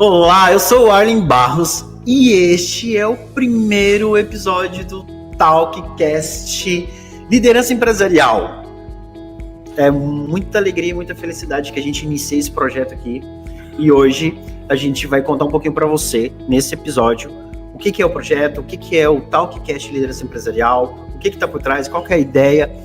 Olá, eu sou o Arlen Barros e este é o primeiro episódio do Talkcast Liderança Empresarial. É muita alegria e muita felicidade que a gente inicie esse projeto aqui e hoje a gente vai contar um pouquinho para você, nesse episódio, o que é o projeto, o que é o Talkcast Liderança Empresarial, o que está por trás, qual que é a ideia,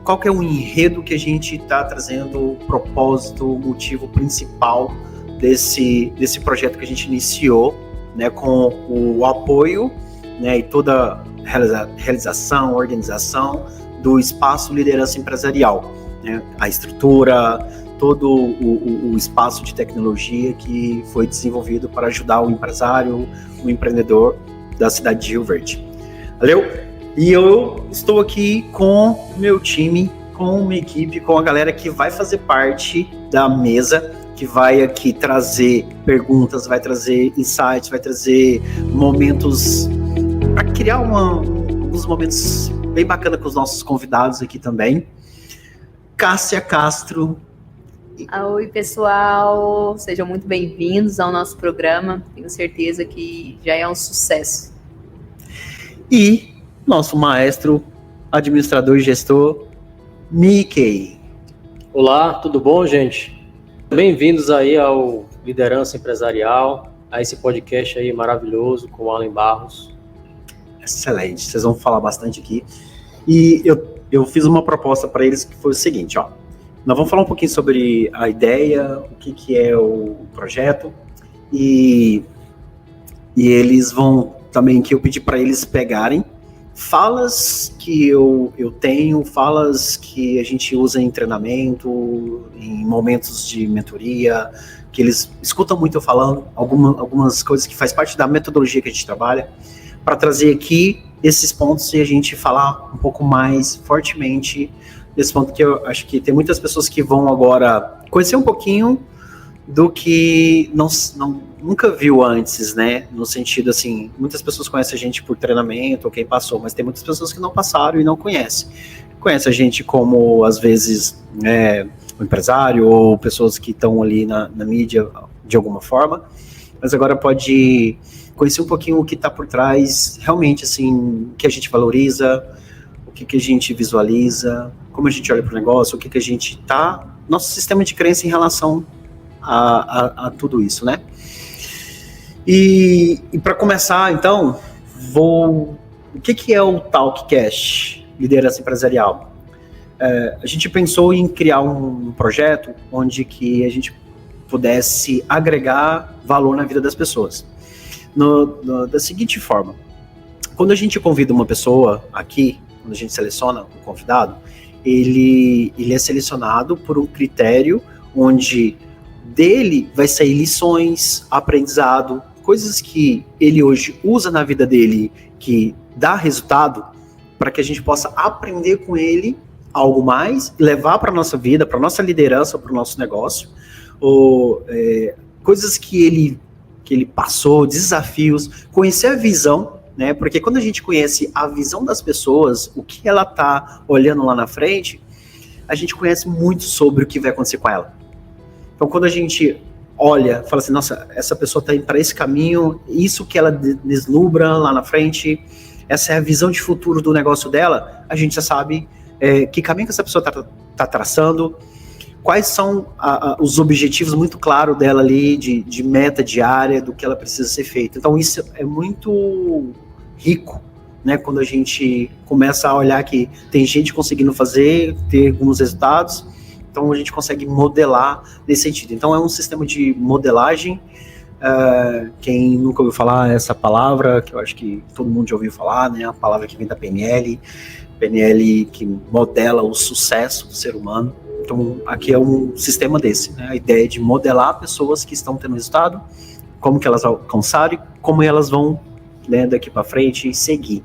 qual que é o enredo que a gente está trazendo, o propósito, o motivo principal desse projeto que a gente iniciou, né, com o apoio, né, e toda a realização, organização do espaço Liderança Empresarial, né, a estrutura, todo o espaço de tecnologia que foi desenvolvido para ajudar o empresário, o empreendedor da cidade de Rio Verde. Valeu? E eu estou aqui com meu time, com uma equipe, com a galera que vai fazer parte da mesa, que vai aqui trazer perguntas, vai trazer insights, vai trazer momentos para criar alguns momentos bem bacanas com os nossos convidados aqui também. Cássia Castro. Oi, pessoal, sejam muito bem-vindos ao nosso programa. Tenho certeza que já é um sucesso. E nosso maestro, administrador e gestor, Mickey. Olá, tudo bom, gente? Bem-vindos aí ao Liderança Empresarial, a esse podcast aí maravilhoso com o Arlen Barros. Excelente, vocês vão falar bastante aqui. E eu fiz uma proposta para eles que foi o seguinte, ó. Nós vamos falar um pouquinho sobre a ideia, o que é o projeto, e eles vão também, que eu pedi para eles pegarem falas que eu tenho, falas que a gente usa em treinamento, em momentos de mentoria, que eles escutam muito eu falando, algumas coisas que faz parte da metodologia que a gente trabalha, para trazer aqui esses pontos e a gente falar um pouco mais fortemente desse ponto, que eu acho que tem muitas pessoas que vão agora conhecer um pouquinho do que nunca viu antes, né? No sentido assim, muitas pessoas conhecem a gente por treinamento, ou quem passou, mas tem muitas pessoas que não passaram e não conhecem. Conhece a gente como, às vezes, um empresário, ou pessoas que estão ali na mídia de alguma forma, mas agora pode conhecer um pouquinho o que está por trás, realmente, assim, o que a gente valoriza, o que a gente visualiza, como a gente olha para o negócio, o que a gente está, nosso sistema de crença em relação a tudo isso, né? E para começar, então, o que é o Talkcast Liderança Empresarial? A gente pensou em criar um projeto onde que a gente pudesse agregar valor na vida das pessoas. Da seguinte forma, quando a gente convida uma pessoa aqui, quando a gente seleciona um convidado, ele é selecionado por um critério onde dele vai sair lições, aprendizado, coisas que ele hoje usa na vida dele, que dá resultado, para que a gente possa aprender com ele algo mais, levar para a nossa vida, para a nossa liderança, para o nosso negócio, coisas que ele passou, desafios, conhecer a visão, né? Porque quando a gente conhece a visão das pessoas, o que ela está olhando lá na frente, a gente conhece muito sobre o que vai acontecer com ela. Então, quando a gente olha, fala assim, nossa, essa pessoa está indo para esse caminho, isso que ela deslumbra lá na frente, essa é a visão de futuro do negócio dela, a gente já sabe que caminho que essa pessoa está traçando, quais são os objetivos muito claros dela ali, de meta diária, do que ela precisa ser feito. Então, isso é muito rico, né, quando a gente começa a olhar que tem gente conseguindo fazer, ter alguns resultados. Então a gente consegue modelar nesse sentido. Então é um sistema de modelagem. Quem nunca ouviu falar essa palavra, que eu acho que todo mundo já ouviu falar, né? A palavra que vem da PNL que modela o sucesso do ser humano. Então aqui é um sistema desse, né? A ideia de modelar pessoas que estão tendo resultado, como que elas alcançaram e como elas vão, né, daqui para frente seguir.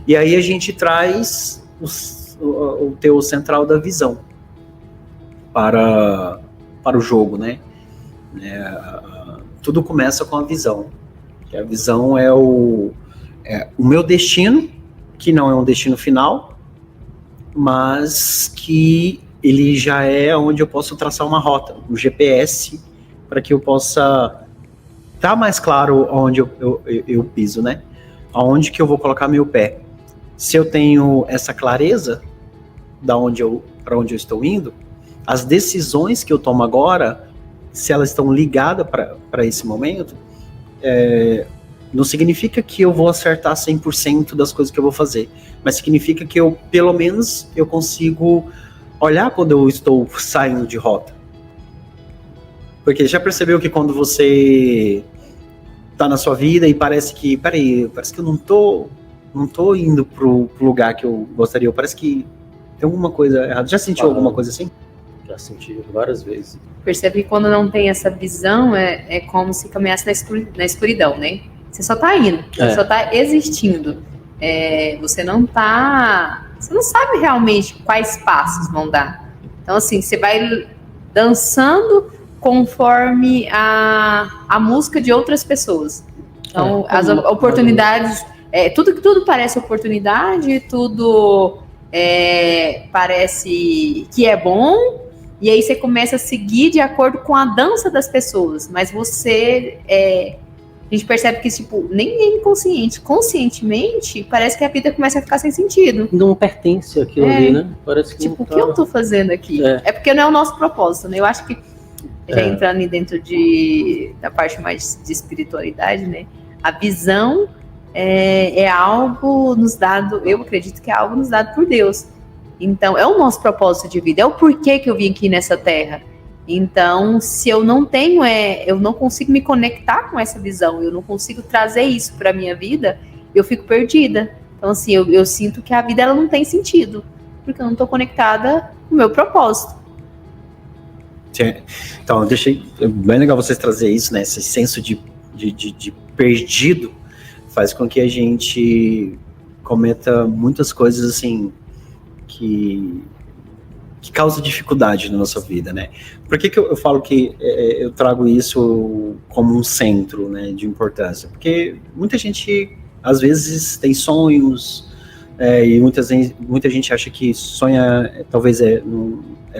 E aí a gente traz o teu central da visão para o jogo, né? Tudo começa com a visão. A visão é o meu destino, que não é um destino final, mas que ele já é onde eu posso traçar uma rota, um GPS, para que eu possa tá mais claro onde eu piso, né? Aonde que eu vou colocar meu pé. Se eu tenho essa clareza para onde eu estou indo, as decisões que eu tomo agora, se elas estão ligadas para esse momento, não significa que eu vou acertar 100% das coisas que eu vou fazer, mas significa que pelo menos, eu consigo olhar quando eu estou saindo de rota. Porque já percebeu que quando você tá na sua vida e parece que, parece que eu não tô indo pro lugar que eu gostaria, parece que tem alguma coisa errada. Já sentiu alguma coisa assim? Já senti várias vezes. Percebe que quando não tem essa visão, é como se caminhasse na escuridão, né? Você só tá indo, você só tá existindo. Você não sabe realmente quais passos vão dar. Então, assim, você vai dançando conforme a música de outras pessoas. Então, as oportunidades, tudo parece oportunidade, tudo parece que é bom, e aí você começa a seguir de acordo com a dança das pessoas, mas você, a gente percebe que, tipo, nem é inconsciente, conscientemente, parece que a vida começa a ficar sem sentido. Não pertence àquilo ali, né? Parece que tipo, o que eu tô fazendo aqui? É porque não é o nosso propósito, né? Eu acho que, já entrando dentro da parte mais de espiritualidade, né? A visão é algo nos dado, eu acredito que é algo nos dado por Deus. Então, é o nosso propósito de vida, é o porquê que eu vim aqui nessa terra. Então, se eu não tenho, eu não consigo me conectar com essa visão, eu não consigo trazer isso para minha vida, eu fico perdida. Então, assim, eu sinto que a vida ela não tem sentido, porque eu não estou conectada com o meu propósito. Então, bem legal vocês trazerem isso, né? Esse senso de perdido faz com que a gente cometa muitas coisas assim que causa dificuldade na nossa vida, né? Por que eu falo que eu trago isso como um centro, né, de importância? Porque muita gente, às vezes, tem sonhos, e muita gente acha que sonha, talvez é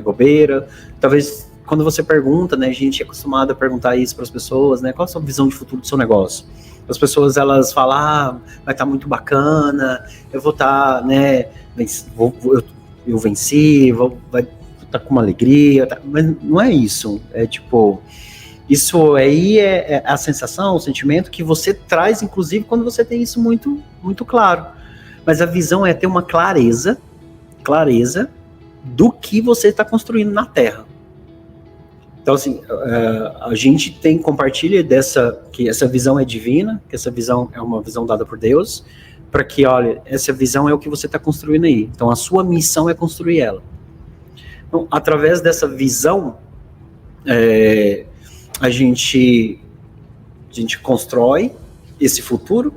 bobeira, talvez quando você pergunta, né, a gente é acostumado a perguntar isso para as pessoas, né, qual a sua visão de futuro do seu negócio? As pessoas, elas falam, vai estar muito bacana, eu vou estar, né, eu venci, vai estar com uma alegria, mas não é isso, tipo, isso aí é a sensação, o sentimento que você traz, inclusive, quando você tem isso muito, muito claro, mas a visão é ter uma clareza do que você está construindo na Terra. Então, assim, a gente compartilha que essa visão é divina, que essa visão é uma visão dada por Deus, para que, olha, essa visão é o que você está construindo aí. Então, a sua missão é construir ela. Então, através dessa visão, a gente constrói esse futuro,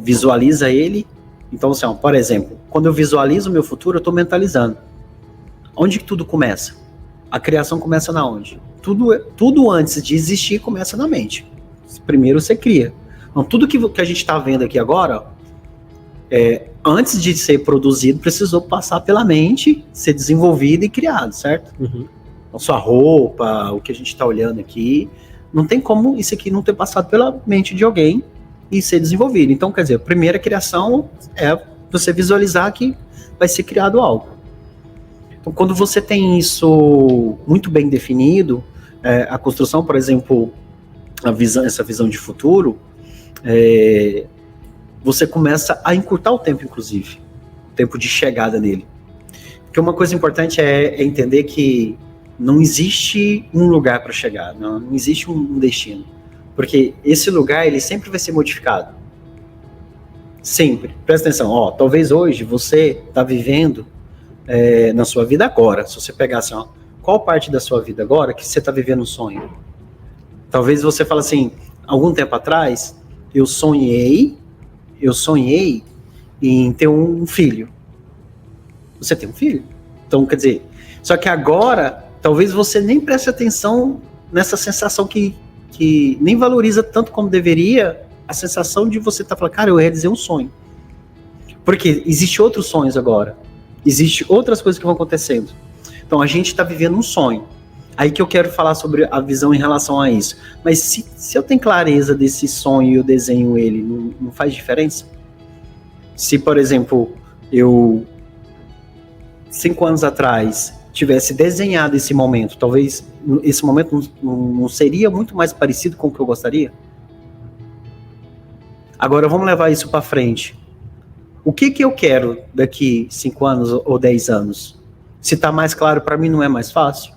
visualiza ele. Então, assim, por exemplo, quando eu visualizo o meu futuro, eu estou mentalizando. Onde que tudo começa? A criação começa na onde? Tudo antes de existir começa na mente. Primeiro você cria. Então, tudo que a gente está vendo aqui agora, antes de ser produzido, precisou passar pela mente, ser desenvolvido e criado, certo? Uhum. Então, sua roupa, o que a gente está olhando aqui, não tem como isso aqui não ter passado pela mente de alguém e ser desenvolvido. Então, quer dizer, a primeira criação é você visualizar que vai ser criado algo. Então, quando você tem isso muito bem definido, a construção, por exemplo, essa visão de futuro, você começa a encurtar o tempo, inclusive, o tempo de chegada nele. Porque uma coisa importante é entender que não existe um lugar para chegar, não existe um destino. Porque esse lugar, ele sempre vai ser modificado. Sempre. Presta atenção, talvez hoje você está vivendo na sua vida agora, se você pegar assim, qual parte da sua vida agora que você está vivendo um sonho? Talvez você fale assim, algum tempo atrás, eu sonhei em ter um filho. Você tem um filho. Então, quer dizer, só que agora, talvez você nem preste atenção nessa sensação que nem valoriza tanto como deveria, a sensação de você estar falando, cara, eu realizei um sonho. Porque existem outros sonhos agora. Existem outras coisas que vão acontecendo. Então, a gente está vivendo um sonho. Aí que eu quero falar sobre a visão em relação a isso. Mas se eu tenho clareza desse sonho e eu desenho ele, não faz diferença? Se, por exemplo, eu 5 anos atrás tivesse desenhado esse momento, talvez esse momento não seria muito mais parecido com o que eu gostaria? Agora vamos levar isso para frente. O que eu quero daqui 5 anos ou 10 anos? Se está mais claro para mim, não é mais fácil?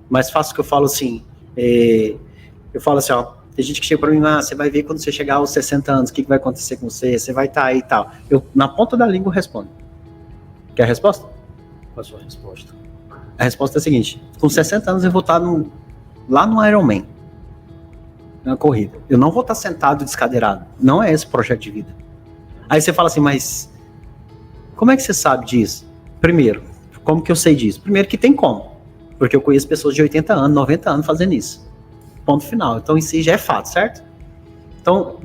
Mais fácil que eu falo assim, eu falo assim, ó, tem gente que chega para mim, você vai ver quando você chegar aos 60 anos, o que vai acontecer com você, você vai estar aí e tal. Eu, na ponta da língua, respondo. Quer a resposta? Qual a sua resposta? A resposta é a seguinte, com 60 anos eu vou estar lá no Ironman, na corrida. Eu não vou estar sentado descadeirado. Não é esse o projeto de vida. Aí você fala assim, mas como é que você sabe disso? Primeiro, como que eu sei disso? Primeiro que tem como. Porque eu conheço pessoas de 80 anos, 90 anos fazendo isso. Ponto final. Então, isso já é fato, certo? Então,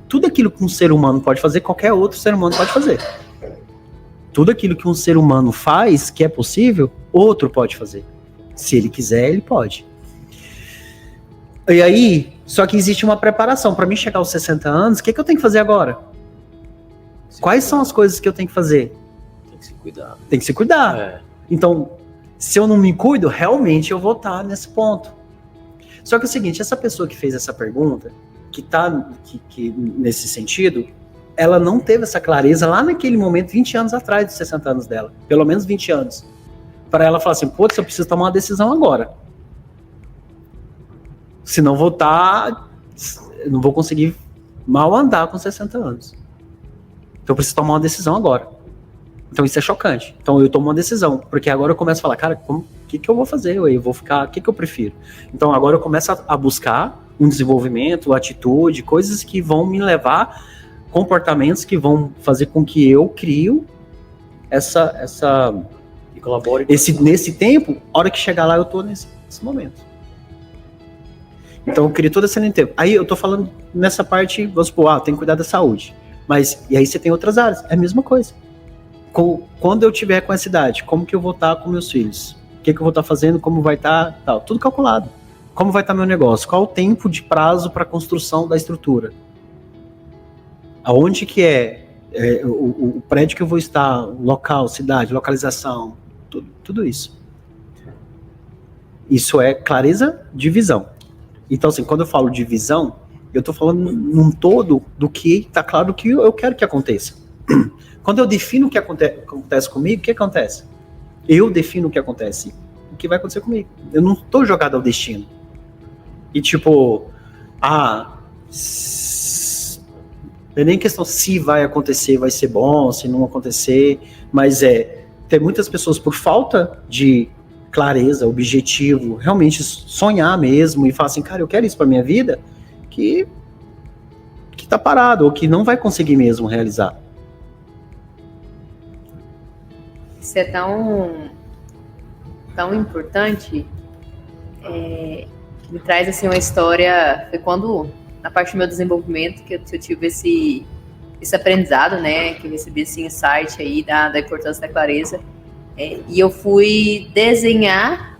tudo aquilo que um ser humano pode fazer, qualquer outro ser humano pode fazer. Tudo aquilo que um ser humano faz, que é possível, outro pode fazer. Se ele quiser, ele pode. E aí, só que existe uma preparação. Para mim chegar aos 60 anos, o que eu tenho que fazer agora? Quais são as coisas que eu tenho que fazer? Tem que se cuidar. Tem que se cuidar. Então, se eu não me cuido, realmente eu vou estar nesse ponto. Só que é o seguinte, essa pessoa que fez essa pergunta, que nesse sentido, ela não teve essa clareza lá naquele momento, 20 anos atrás dos 60 anos dela. Pelo menos 20 anos. Para ela falar assim, putz, eu preciso tomar uma decisão agora. Senão não vou conseguir mal andar com 60 anos. Então eu preciso tomar uma decisão agora. Então isso é chocante. Então eu tomo uma decisão, porque agora eu começo a falar, cara, o que eu vou fazer? Eu vou ficar, o que eu prefiro? Então agora eu começo a buscar um desenvolvimento, atitude, coisas que vão me levar, comportamentos que vão fazer com que eu crio e colabore nesse tempo, a hora que chegar lá eu tô nesse momento. Então eu crio toda essa linha de tempo. Aí eu tô falando nessa parte, vamos supor, tem que cuidar da saúde. Mas, e aí você tem outras áreas, é a mesma coisa. Quando eu tiver com essa idade, como que eu vou estar com meus filhos? O que eu vou estar fazendo, como vai estar, tal, tudo calculado. Como vai estar meu negócio? Qual o tempo de prazo para a construção da estrutura? Aonde que o prédio que eu vou estar, local, cidade, localização, tudo isso. Isso é clareza de visão. Então, assim, quando eu falo de visão, eu estou falando num todo do que está claro que eu quero que aconteça. Quando eu defino o que acontece comigo, o que acontece? Eu defino o que acontece. O que vai acontecer comigo. Eu não estou jogado ao destino. E tipo, não é nem questão se vai acontecer, vai ser bom, se não acontecer, mas tem muitas pessoas por falta de clareza, objetivo, realmente sonhar mesmo e falar assim, cara, eu quero isso pra minha vida, que tá parado, ou que não vai conseguir mesmo realizar. Isso é tão importante, me traz assim uma história, foi quando, na parte do meu desenvolvimento, que eu tive esse aprendizado, né, que eu recebi esse insight aí da importância da clareza, e eu fui desenhar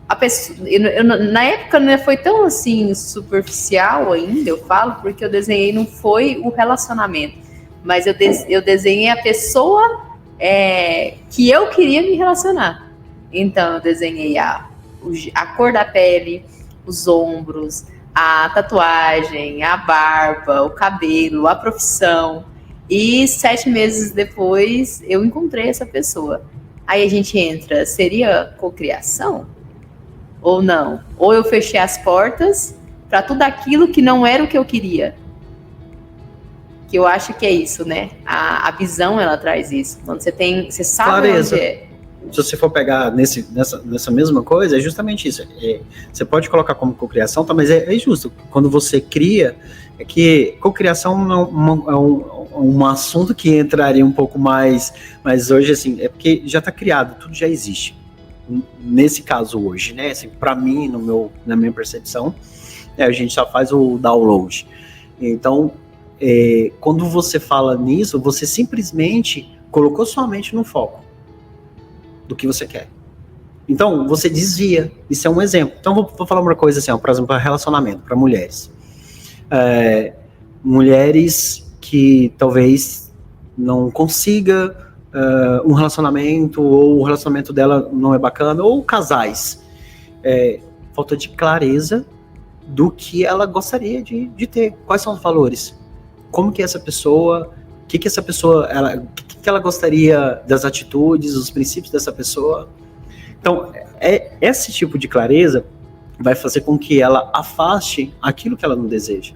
a pessoa, na época não foi tão assim superficial ainda, eu falo, porque eu desenhei, não foi o relacionamento, mas eu desenhei a pessoa que eu queria me relacionar. Então eu desenhei a cor da pele, os ombros, a tatuagem, a barba, o cabelo, a profissão. E 7 meses depois eu encontrei essa pessoa. Aí a gente entra, seria cocriação? Ou não? Ou eu fechei as portas para tudo aquilo que não era o que eu queria? Que eu acho que é isso, né? A visão, ela traz isso. Quando você sabe clareza. Onde é. Se você for pegar nessa mesma coisa, é justamente isso. Você pode colocar como cocriação, tá, mas é justo. Quando você cria, é que cocriação é um assunto que entraria um pouco mais, mas hoje, assim, é porque já está criado, tudo já existe. Nesse caso hoje, né? Assim, para mim, na minha percepção, a gente só faz o download. Então, quando você fala nisso, você simplesmente colocou sua mente no foco do que você quer. Então, você desvia. Isso é um exemplo. Então, vou falar uma coisa assim, ó, por exemplo, para relacionamento, para mulheres. Mulheres que talvez não consiga um relacionamento, ou o relacionamento dela não é bacana, ou casais. Falta de clareza do que ela gostaria de ter. Quais são os valores? Como que essa pessoa... O que essa pessoa... O que ela gostaria das atitudes, os princípios dessa pessoa... Então, esse tipo de clareza vai fazer com que ela afaste aquilo que ela não deseja.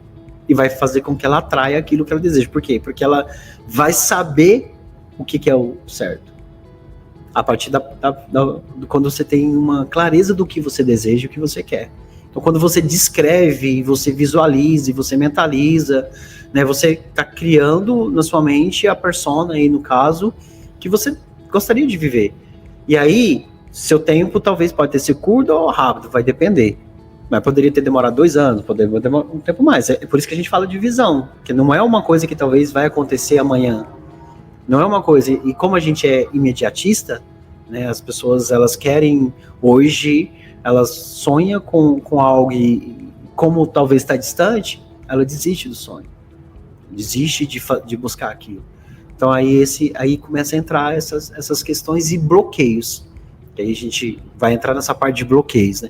E vai fazer com que ela atraia aquilo que ela deseja. Por quê? Porque ela vai saber o que é o certo. A partir quando você tem uma clareza do que você deseja e o que você quer. Então, quando você descreve, você visualiza, você mentaliza, né, você está criando na sua mente a persona, aí no caso, que você gostaria de viver. E aí... seu tempo talvez pode ter sido curto ou rápido, vai depender. Mas poderia ter demorado 2 anos, poderia demorar um tempo mais. É por isso que a gente fala de visão, que não é uma coisa que talvez vai acontecer amanhã. Não é uma coisa, e como a gente é imediatista, né, as pessoas, elas querem hoje, elas sonham com algo e como talvez está distante, ela desiste do sonho. Desiste de buscar aquilo. Então aí começa a entrar essas questões e bloqueios. E aí a gente vai entrar nessa parte de bloqueios, né?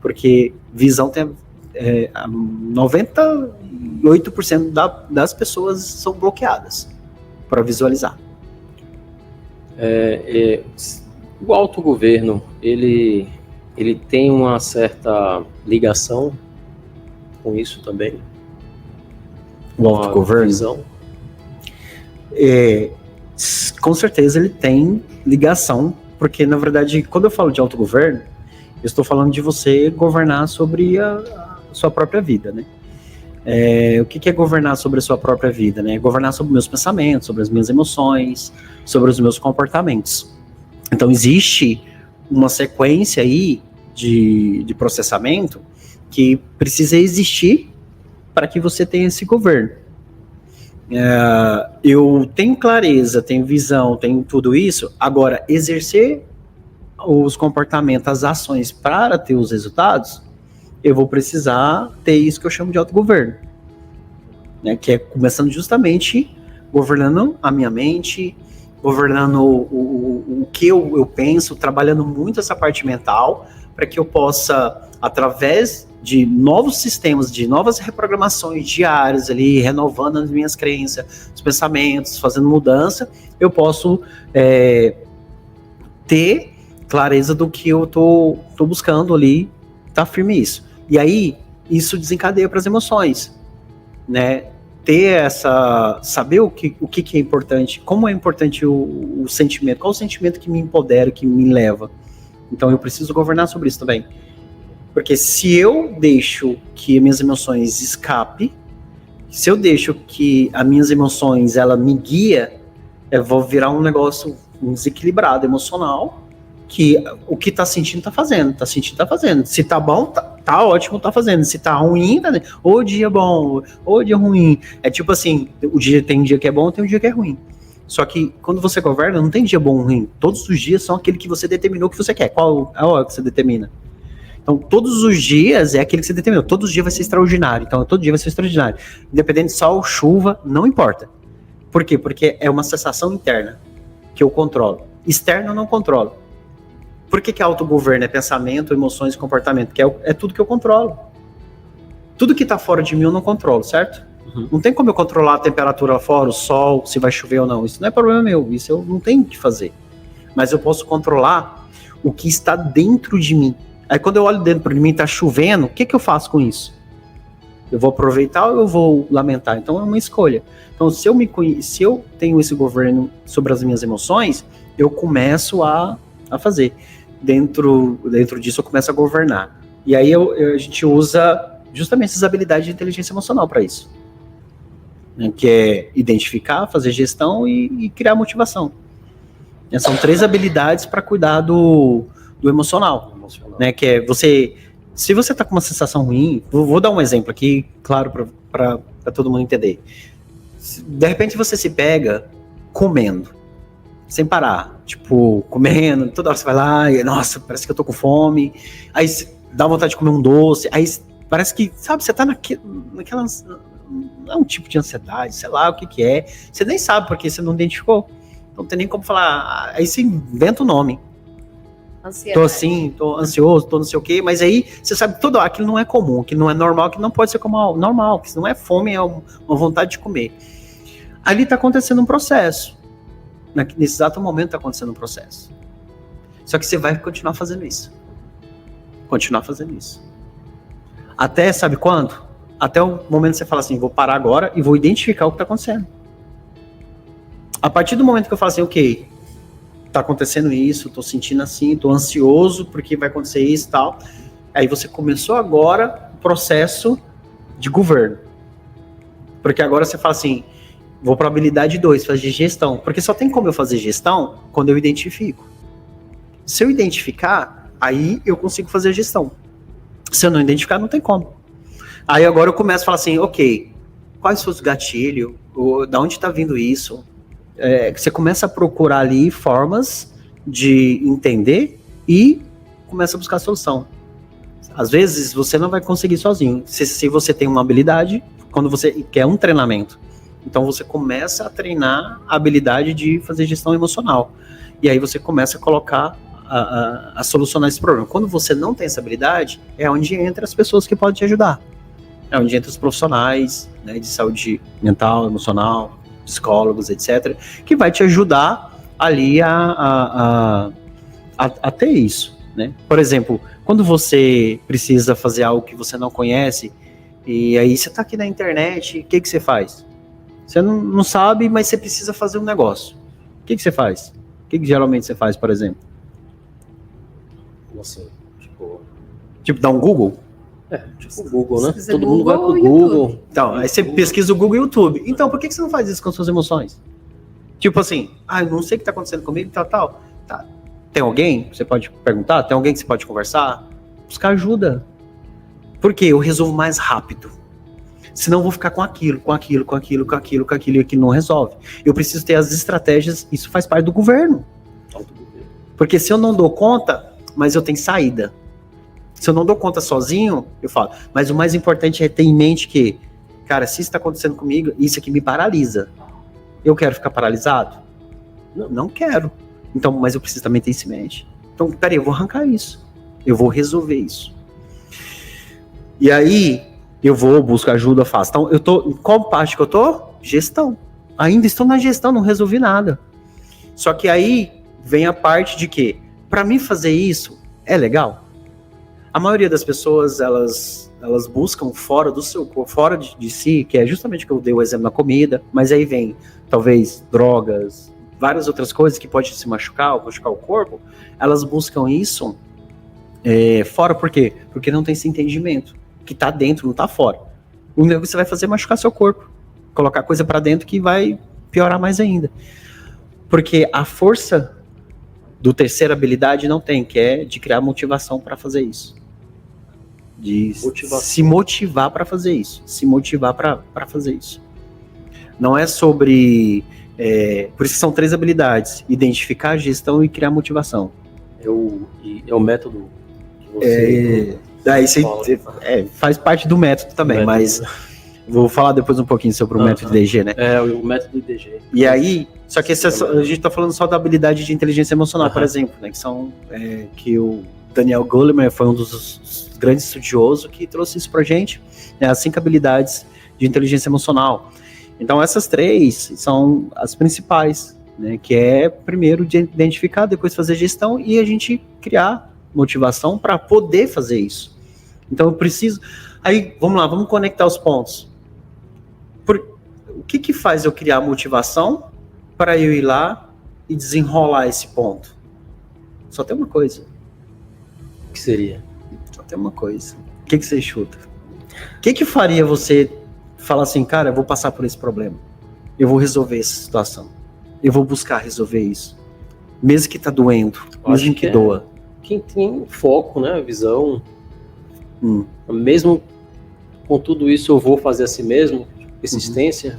Porque visão tem 98% das pessoas são bloqueadas para visualizar. O autogoverno, ele tem uma certa ligação com isso também? O autogoverno? Visão? Com certeza ele tem ligação. Porque, na verdade, quando eu falo de autogoverno, eu estou falando de você governar sobre a sua própria vida, né? O que é governar sobre a sua própria vida, né? Governar sobre meus pensamentos, sobre as minhas emoções, sobre os meus comportamentos. Então, existe uma sequência aí de processamento que precisa existir para que você tenha esse governo. Eu tenho clareza, tenho visão, tenho tudo isso. Agora, exercer os comportamentos, as ações para ter os resultados, eu vou precisar ter isso que eu chamo de autogoverno, né? Que é começando justamente governando a minha mente, governando o que eu penso, trabalhando muito essa parte mental, para que eu possa, através de novos sistemas, de novas reprogramações diárias ali, renovando as minhas crenças, os pensamentos, fazendo mudança, eu posso ter clareza do que eu tô buscando ali, tá firme isso. E aí, isso desencadeia para as emoções, né? Saber o que é importante, como é importante o sentimento, qual o sentimento que me empodera, que me leva. Então eu preciso governar sobre isso também. Porque se eu deixo que minhas emoções escapem, se eu deixo que as minhas emoções, ela me guia, eu vou virar um negócio desequilibrado, emocional, que o que tá sentindo, tá fazendo. Tá sentindo, tá fazendo. Se tá bom, tá ótimo, tá fazendo. Se tá ruim, tá... Ou dia bom, ou dia ruim. É tipo assim, tem um dia que é bom, tem um dia que é ruim. Só que quando você governa, não tem dia bom ou ruim. Todos os dias são aquele que você determinou que você quer. Qual é a hora que você determina? Então, todos os dias é aquele que você determinou. Todos os dias vai ser extraordinário. Então, todo dia vai ser extraordinário. Independente de sol, chuva, não importa. Por quê? Porque é uma sensação interna que eu controlo. Externo eu não controlo. Por que autogoverno é pensamento, emoções e comportamento? Porque é tudo que eu controlo. Tudo que está fora de mim eu não controlo, certo? Uhum. Não tem como eu controlar a temperatura lá fora, o sol, se vai chover ou não. Isso não é problema meu. Isso eu não tenho que fazer. Mas eu posso controlar o que está dentro de mim. Aí quando eu olho dentro de mim e está chovendo, o que eu faço com isso? Eu vou aproveitar ou eu vou lamentar? Então é uma escolha. Então se eu tenho esse governo sobre as minhas emoções, eu começo a fazer. Dentro disso eu começo a governar. E aí a gente usa justamente essas habilidades de inteligência emocional para isso. Né? Que é identificar, fazer gestão e criar motivação. São 3 habilidades para cuidar do emocional. Né? Que é se você está com uma sensação ruim, vou dar um exemplo aqui, claro, para todo mundo entender. De repente você se pega comendo. sem parar, tipo, comendo, toda hora você vai lá e, nossa, parece que eu tô com fome, aí dá vontade de comer um doce, aí parece que, sabe, você tá naquelas, não é um tipo de ansiedade, sei lá o que é, você nem sabe porque você não identificou, não tem nem como falar, aí você inventa o nome. Ansiedade. Tô assim, tô ansioso, tô não sei o quê, mas aí você sabe tudo, aquilo não é comum, aquilo não é normal, aquilo não pode ser como normal, que não é fome, é uma vontade de comer. Ali tá acontecendo um processo. Nesse exato momento tá acontecendo um processo. Só que você vai continuar fazendo isso. Continuar fazendo isso. Até, sabe quando? Até o momento que você fala assim, vou parar agora e vou identificar o que tá acontecendo. A partir do momento que eu falo assim, ok, tá acontecendo isso, tô sentindo assim, tô ansioso porque vai acontecer isso e tal. Aí você começou agora o processo de governo. Porque agora você fala assim, vou para a habilidade 2, fazer gestão. Porque só tem como eu fazer gestão quando eu identifico. Se eu identificar, aí eu consigo fazer gestão. Se eu não identificar, não tem como. Aí agora eu começo a falar assim, ok, quais são os gatilhos? Da onde está vindo isso? Você começa a procurar ali formas de entender e começa a buscar solução. Às vezes você não vai conseguir sozinho. Se você tem uma habilidade, quando você quer um treinamento, então você começa a treinar a habilidade de fazer gestão emocional. E aí você começa a colocar, a solucionar esse problema. Quando você não tem essa habilidade, é onde entra as pessoas que podem te ajudar. É onde entra os profissionais, né, de saúde mental, emocional, psicólogos, etc., que vai te ajudar ali a ter isso, né? Por exemplo, quando você precisa fazer algo que você não conhece, e aí você está aqui na internet, o que você faz? Você não sabe, mas você precisa fazer um negócio. O que você faz? O que geralmente você faz, por exemplo? Como assim? Tipo, dá um Google? Tipo o Google, né? Todo mundo vai pro Google. Então, aí você pesquisa o Google e o YouTube. Então, por que você não faz isso com suas emoções? Tipo assim, eu não sei o que tá acontecendo comigo, tal. Tá. Tem alguém que você pode perguntar? Tem alguém que você pode conversar? Buscar ajuda. Porque eu resolvo mais rápido. Senão eu vou ficar com aquilo, e aquilo não resolve. Eu preciso ter as estratégias, isso faz parte do governo. Porque se eu não dou conta, mas eu tenho saída. Se eu não dou conta sozinho, eu falo. Mas o mais importante é ter em mente que, cara, se isso está acontecendo comigo, isso aqui me paralisa. Eu quero ficar paralisado? Não quero. Então, mas eu preciso também ter isso em mente. Então, peraí, eu vou arrancar isso. Eu vou resolver isso. E aí, eu vou, busco ajuda, faço. Então, eu tô, em qual parte que eu tô? Gestão. Ainda estou na gestão, não resolvi nada. Só que aí, vem a parte de que, para mim fazer isso, é legal? A maioria das pessoas, elas buscam fora do seu corpo, fora de si, que é justamente o que eu dei o exemplo na comida, mas aí vem, talvez, drogas, várias outras coisas que podem se machucar ou machucar o corpo, elas buscam isso fora, por quê? Porque não tem esse entendimento, que tá dentro, não tá fora. O que você vai fazer é machucar seu corpo, colocar coisa pra dentro que vai piorar mais ainda. Porque a força do terceira habilidade não tem, que é de criar motivação para fazer isso. De se motivar para fazer isso. Se motivar para fazer isso. Não é sobre... por isso que são 3 habilidades. Identificar, gestão e criar motivação. É o método que você... faz parte do método também, mas... Vou falar depois um pouquinho sobre o método IDG, né? O método IDG. E aí, só que a gente tá falando só da habilidade de inteligência emocional, por exemplo, né? Que são, que o Daniel Goleman foi um dos grandes estudiosos que trouxe isso pra gente, né? As 5 habilidades de inteligência emocional. Então, essas 3 são as principais, né? Que é, primeiro, de identificar, depois fazer gestão e a gente criar motivação para poder fazer isso. Então, eu preciso... Aí, vamos lá, vamos conectar os pontos. O que faz eu criar motivação para eu ir lá e desenrolar esse ponto? Só tem uma coisa. O que seria? Só tem uma coisa. O que você chuta? O que faria você falar assim, cara, eu vou passar por esse problema. Eu vou resolver essa situação. Eu vou buscar resolver isso. Mesmo que tá doendo. Mesmo que doa. Quem tem foco, né? Visão. Mesmo com tudo isso, eu vou fazer assim mesmo. Persistência.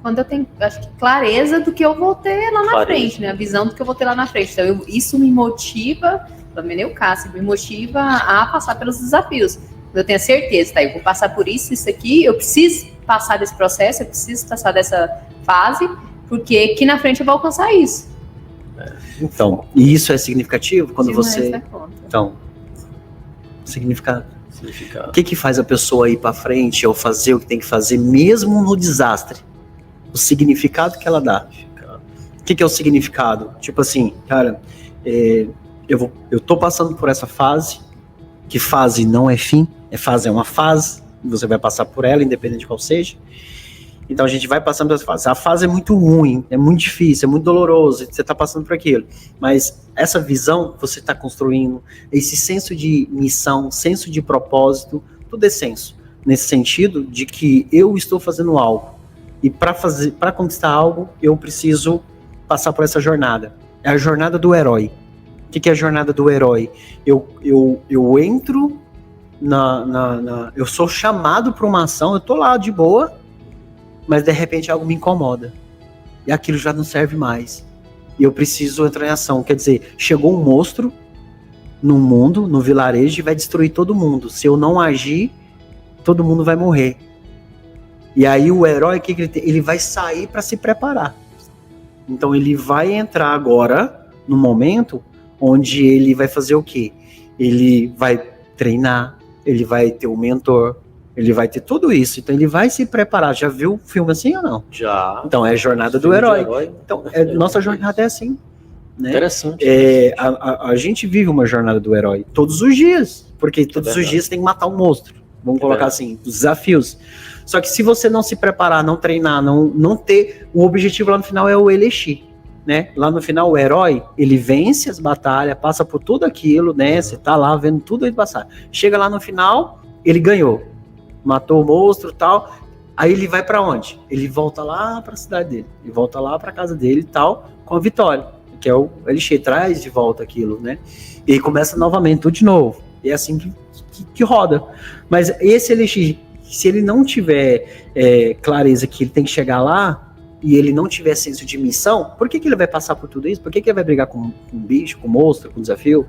quando eu tenho, acho que, clareza do que eu vou ter lá na frente, né? A visão do que eu vou ter lá na frente. Então, isso me motiva, também nem o Cássio, me motiva a passar pelos desafios. Eu tenho a certeza, tá? Eu vou passar por isso aqui, eu preciso passar desse processo, eu preciso passar dessa fase, porque aqui na frente eu vou alcançar isso. Então, e isso é significativo quando você... Conta. Então, significado. O que faz a pessoa ir para frente ou fazer o que tem que fazer, mesmo no desastre? O significado que ela dá. O que é o significado? Tipo assim, cara, eu tô passando por essa fase, que fase não é fim, é uma fase, você vai passar por ela, independente de qual seja. Então a gente vai passando por essa fase. A fase é muito ruim, é muito difícil, é muito doloroso, você está passando por aquilo. Mas essa visão que você está construindo, esse senso de missão, senso de propósito, tudo é senso. Nesse sentido de que eu estou fazendo algo. E para conquistar algo, eu preciso passar por essa jornada. É a jornada do herói. O que é a jornada do herói? Eu entro eu sou chamado para uma ação, eu tô lá de boa, mas de repente algo me incomoda. E aquilo já não serve mais. E eu preciso entrar em ação. Quer dizer, chegou um monstro no mundo, no vilarejo, e vai destruir todo mundo. Se eu não agir, todo mundo vai morrer. E aí o herói, ele vai sair para se preparar. Então ele vai entrar agora, no momento, onde ele vai fazer o quê? Ele vai treinar, ele vai ter um mentor, ele vai ter tudo isso. Então ele vai se preparar. Já viu o filme assim ou não? Já. Então é a jornada do herói. Então nossa jornada é assim. Né? Interessante. A gente vive uma jornada do herói todos os dias. Porque todos os dias tem que matar um monstro. Vamos colocar assim, os desafios. Só que se você não se preparar, não treinar, não ter... O objetivo lá no final é o elixir. Né? Lá no final o herói, ele vence as batalhas, passa por tudo aquilo, né? Você tá lá vendo tudo ele passar. Chega lá no final, ele ganhou. Matou o monstro e tal. Aí ele vai pra onde? Ele volta lá pra cidade dele. Ele volta lá pra casa dele e tal, com a vitória. Que é o elixir, traz de volta aquilo, né? E aí começa novamente, tudo de novo. E é assim que roda. Mas esse elixir, se ele não tiver clareza que ele tem que chegar lá, e ele não tiver senso de missão, por que ele vai passar por tudo isso? Por que ele vai brigar com um bicho, com um monstro, com um desafio?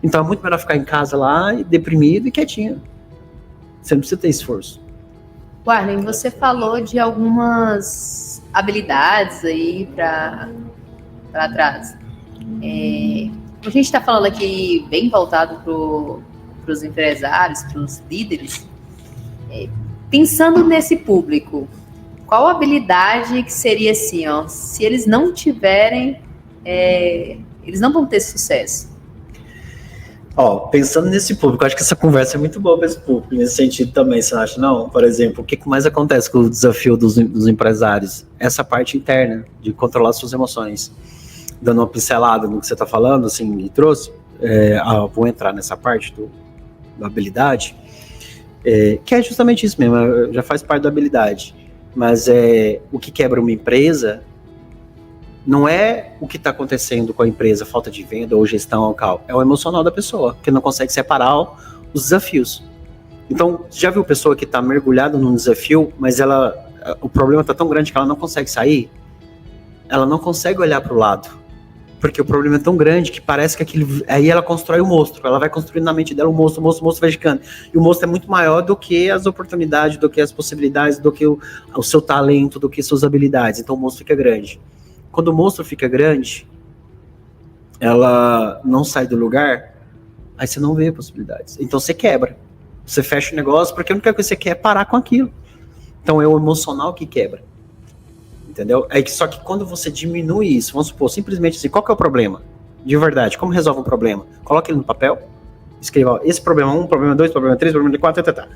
Então é muito melhor ficar em casa lá, deprimido e quietinho. Você não precisa ter esforço. Warlen, você falou de algumas habilidades aí para trás. A gente está falando aqui bem voltado para os empresários, para os líderes. Pensando nesse público, qual habilidade que seria assim, ó, se eles não tiverem, eles não vão ter sucesso? Pensando nesse público, acho que essa conversa é muito boa para esse público, nesse sentido também, você acha? Não, por exemplo, o que mais acontece com o desafio dos empresários? Essa parte interna, de controlar suas emoções. Dando uma pincelada no que você está falando, assim, me trouxe, vou entrar nessa parte da habilidade, que é justamente isso mesmo, já faz parte da habilidade. Mas o que quebra uma empresa não é o que está acontecendo com a empresa, falta de venda ou gestão local, é o emocional da pessoa, que não consegue separar os desafios. Então, já viu pessoa que está mergulhada num desafio, mas o problema está tão grande que ela não consegue sair? Ela não consegue olhar para o lado, porque o problema é tão grande que parece que aquilo... Aí ela constrói o monstro, ela vai construindo na mente dela o monstro vai ficando. E o monstro é muito maior do que as oportunidades, do que as possibilidades, do que o seu talento, do que suas habilidades. Então o monstro fica grande. Quando o monstro fica grande, ela não sai do lugar, aí você não vê possibilidades. Então você quebra. Você fecha o negócio, porque a única coisa que você quer é parar com aquilo. Então é o emocional que quebra. Entendeu? Só que quando você diminui isso, vamos supor, simplesmente assim, qual que é o problema? De verdade, como resolve um problema? Coloca ele no papel, escreva, esse problema 1, problema 2, problema 3, problema 4, tá.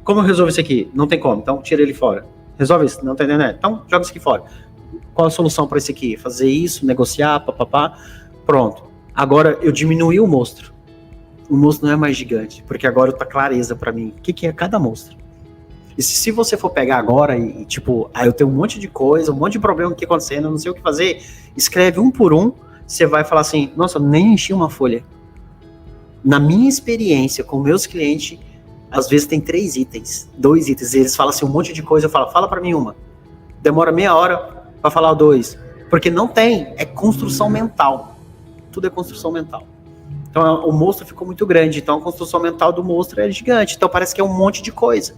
Como eu resolvo isso aqui? Não tem como, então tira ele fora. Resolve isso, não tá entendendo? Então joga isso aqui fora. Qual a solução para isso aqui? Fazer isso, negociar, papapá, pronto. Agora eu diminui o monstro. O monstro não é mais gigante, porque agora tá clareza para mim. O que é cada monstro? E se você for pegar agora e tipo, eu tenho um monte de coisa, um monte de problema aqui acontecendo, eu não sei o que fazer, escreve um por um, você vai falar assim, nossa, eu nem enchi uma folha. Na minha experiência com meus clientes, às vezes tem 3 itens, 2 itens, e eles falam assim, um monte de coisa, eu falo, fala pra mim uma. demora meia hora para falar o 2. Porque não tem, é construção mental. Tudo é construção mental. Então o monstro ficou muito grande, então a construção mental do monstro é gigante. Então parece que é um monte de coisa.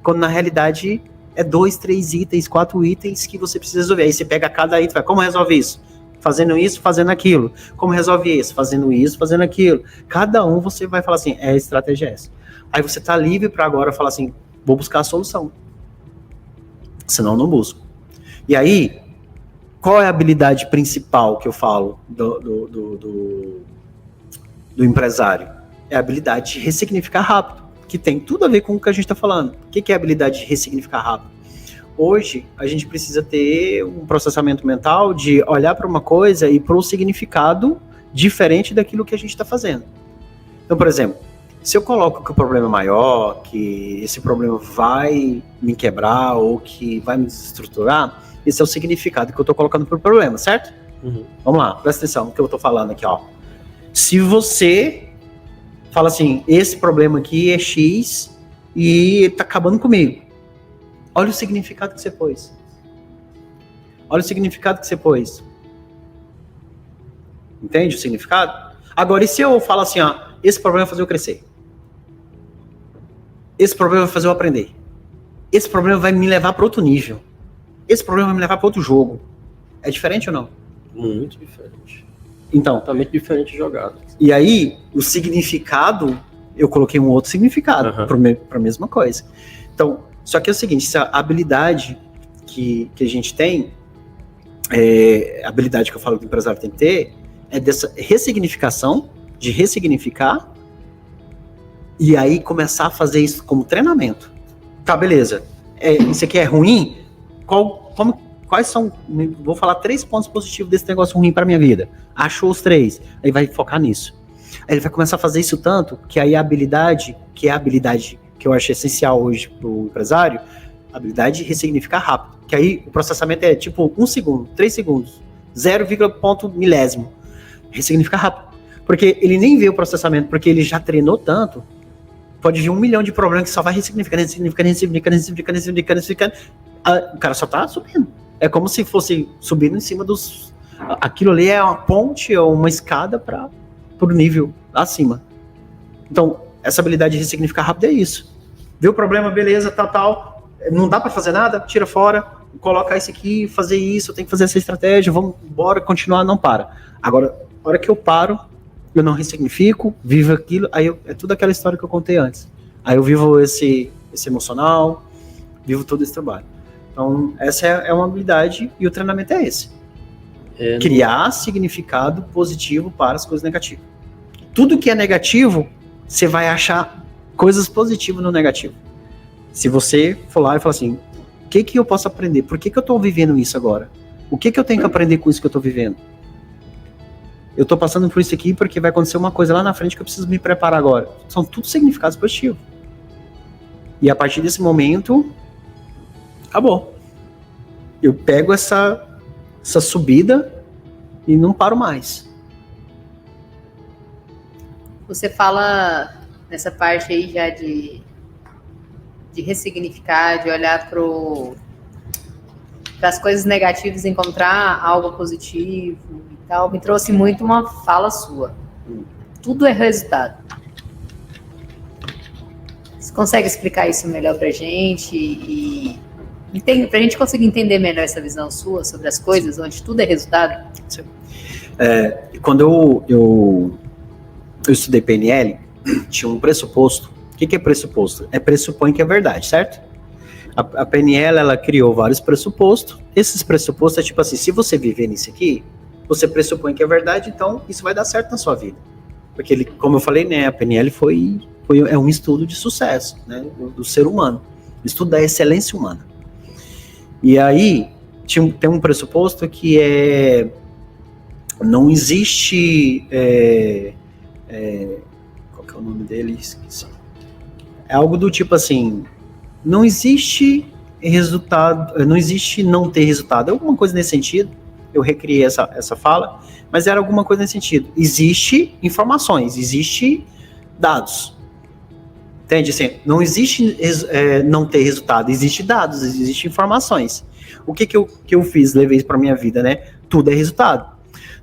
Quando na realidade é 2, 3 itens, 4 itens que você precisa resolver. Aí você pega cada item e fala, como resolve isso? Fazendo isso, fazendo aquilo. Como resolve isso? Fazendo isso, fazendo aquilo. Cada um você vai falar assim, a estratégia é essa. Aí você tá livre para agora falar assim, vou buscar a solução. Senão eu não busco. E aí, qual é a habilidade principal que eu falo do empresário? É a habilidade de ressignificar rápido, que tem tudo a ver com o que a gente está falando. O que é a habilidade de ressignificar rápido? Hoje, a gente precisa ter um processamento mental de olhar para uma coisa e para um significado diferente daquilo que a gente está fazendo. Então, por exemplo, se eu coloco que o problema é maior, que esse problema vai me quebrar ou que vai me desestruturar, esse é o significado que eu estou colocando para o problema, certo? Uhum. Vamos lá, presta atenção no que eu estou falando aqui, ó. Se você fala assim, esse problema aqui é X e está acabando comigo, olha o significado que você pôs. Olha o significado que você pôs. Entende o significado? Agora, e se eu falo assim, ó, esse problema vai fazer eu crescer? Esse problema vai fazer eu aprender? Esse problema vai me levar para outro nível? Esse problema vai me levar para outro jogo? É diferente ou não? Muito diferente. Então, Totalmente diferente de jogada. E aí, o significado, eu coloquei um outro significado para a mesma coisa. Então, só que é o seguinte, essa habilidade que a gente tem, a habilidade que eu falo que o empresário tem que ter, é dessa ressignificação, de ressignificar, e aí começar a fazer isso como treinamento. Tá, beleza. Isso aqui é ruim? Quais são, vou falar 3 pontos positivos desse negócio ruim para minha vida. Achou os 3, aí vai focar nisso. Aí ele vai começar a fazer isso tanto, que aí a habilidade, que é a habilidade que eu acho essencial hoje pro empresário, a habilidade de ressignificar rápido. Que aí o processamento é tipo 1 segundo, 3 segundos, 0, ponto milésimo. Ressignificar rápido. Porque ele nem vê o processamento, porque ele já treinou tanto, pode vir 1 milhão de problemas que só vai ressignificando. O cara só tá subindo. É como se fosse subindo em cima dos... Aquilo ali é uma ponte ou uma escada para o nível acima. Então, essa habilidade de ressignificar rápido é isso. Vê o problema, beleza, tal. Não dá para fazer nada, tira fora, coloca isso aqui, fazer isso, tem que fazer essa estratégia, vamos embora, continuar, não para. Agora, a hora que eu paro, eu não ressignifico, vivo aquilo, aí é tudo aquela história que eu contei antes. Aí eu vivo esse emocional, vivo todo esse trabalho. Então, essa é uma habilidade e o treinamento é esse. Criar significado positivo para as coisas negativas. Tudo que é negativo, você vai achar coisas positivas no negativo. Se você for lá e falar assim, o que eu posso aprender? Por que eu estou vivendo isso agora? O que eu tenho que aprender com isso que eu estou vivendo? Eu estou passando por isso aqui porque vai acontecer uma coisa lá na frente que eu preciso me preparar agora. São tudo significados positivos. E a partir desse momento, acabou. Eu pego essa subida e não paro mais. Você fala nessa parte aí já de ressignificar, de olhar para as coisas negativas e encontrar algo positivo e tal. Me trouxe muito uma fala sua. Tudo é resultado. Você consegue explicar isso melhor pra gente e pra gente conseguir entender melhor essa visão sua sobre as coisas, onde tudo é resultado? Sim. Quando eu estudei PNL, tinha um pressuposto. O que é pressuposto? Pressupõe que é verdade, certo? A PNL, ela criou vários pressupostos. Esses pressupostos é tipo assim, se você viver nisso aqui, você pressupõe que é verdade, então isso vai dar certo na sua vida. Porque, como eu falei, né, a PNL é um estudo de sucesso, né, do ser humano. Estudo da excelência humana. E aí, tem um pressuposto que não existe... qual que é o nome dele? Esqueci. É algo do tipo assim, não existe resultado, não existe não ter resultado. É alguma coisa nesse sentido. Eu recriei essa fala, mas era alguma coisa nesse sentido. Existe informações, existe dados. Entende? Assim, não existe não ter resultado, existe dados, existe informações. O que eu fiz, levei isso pra minha vida, né? Tudo é resultado.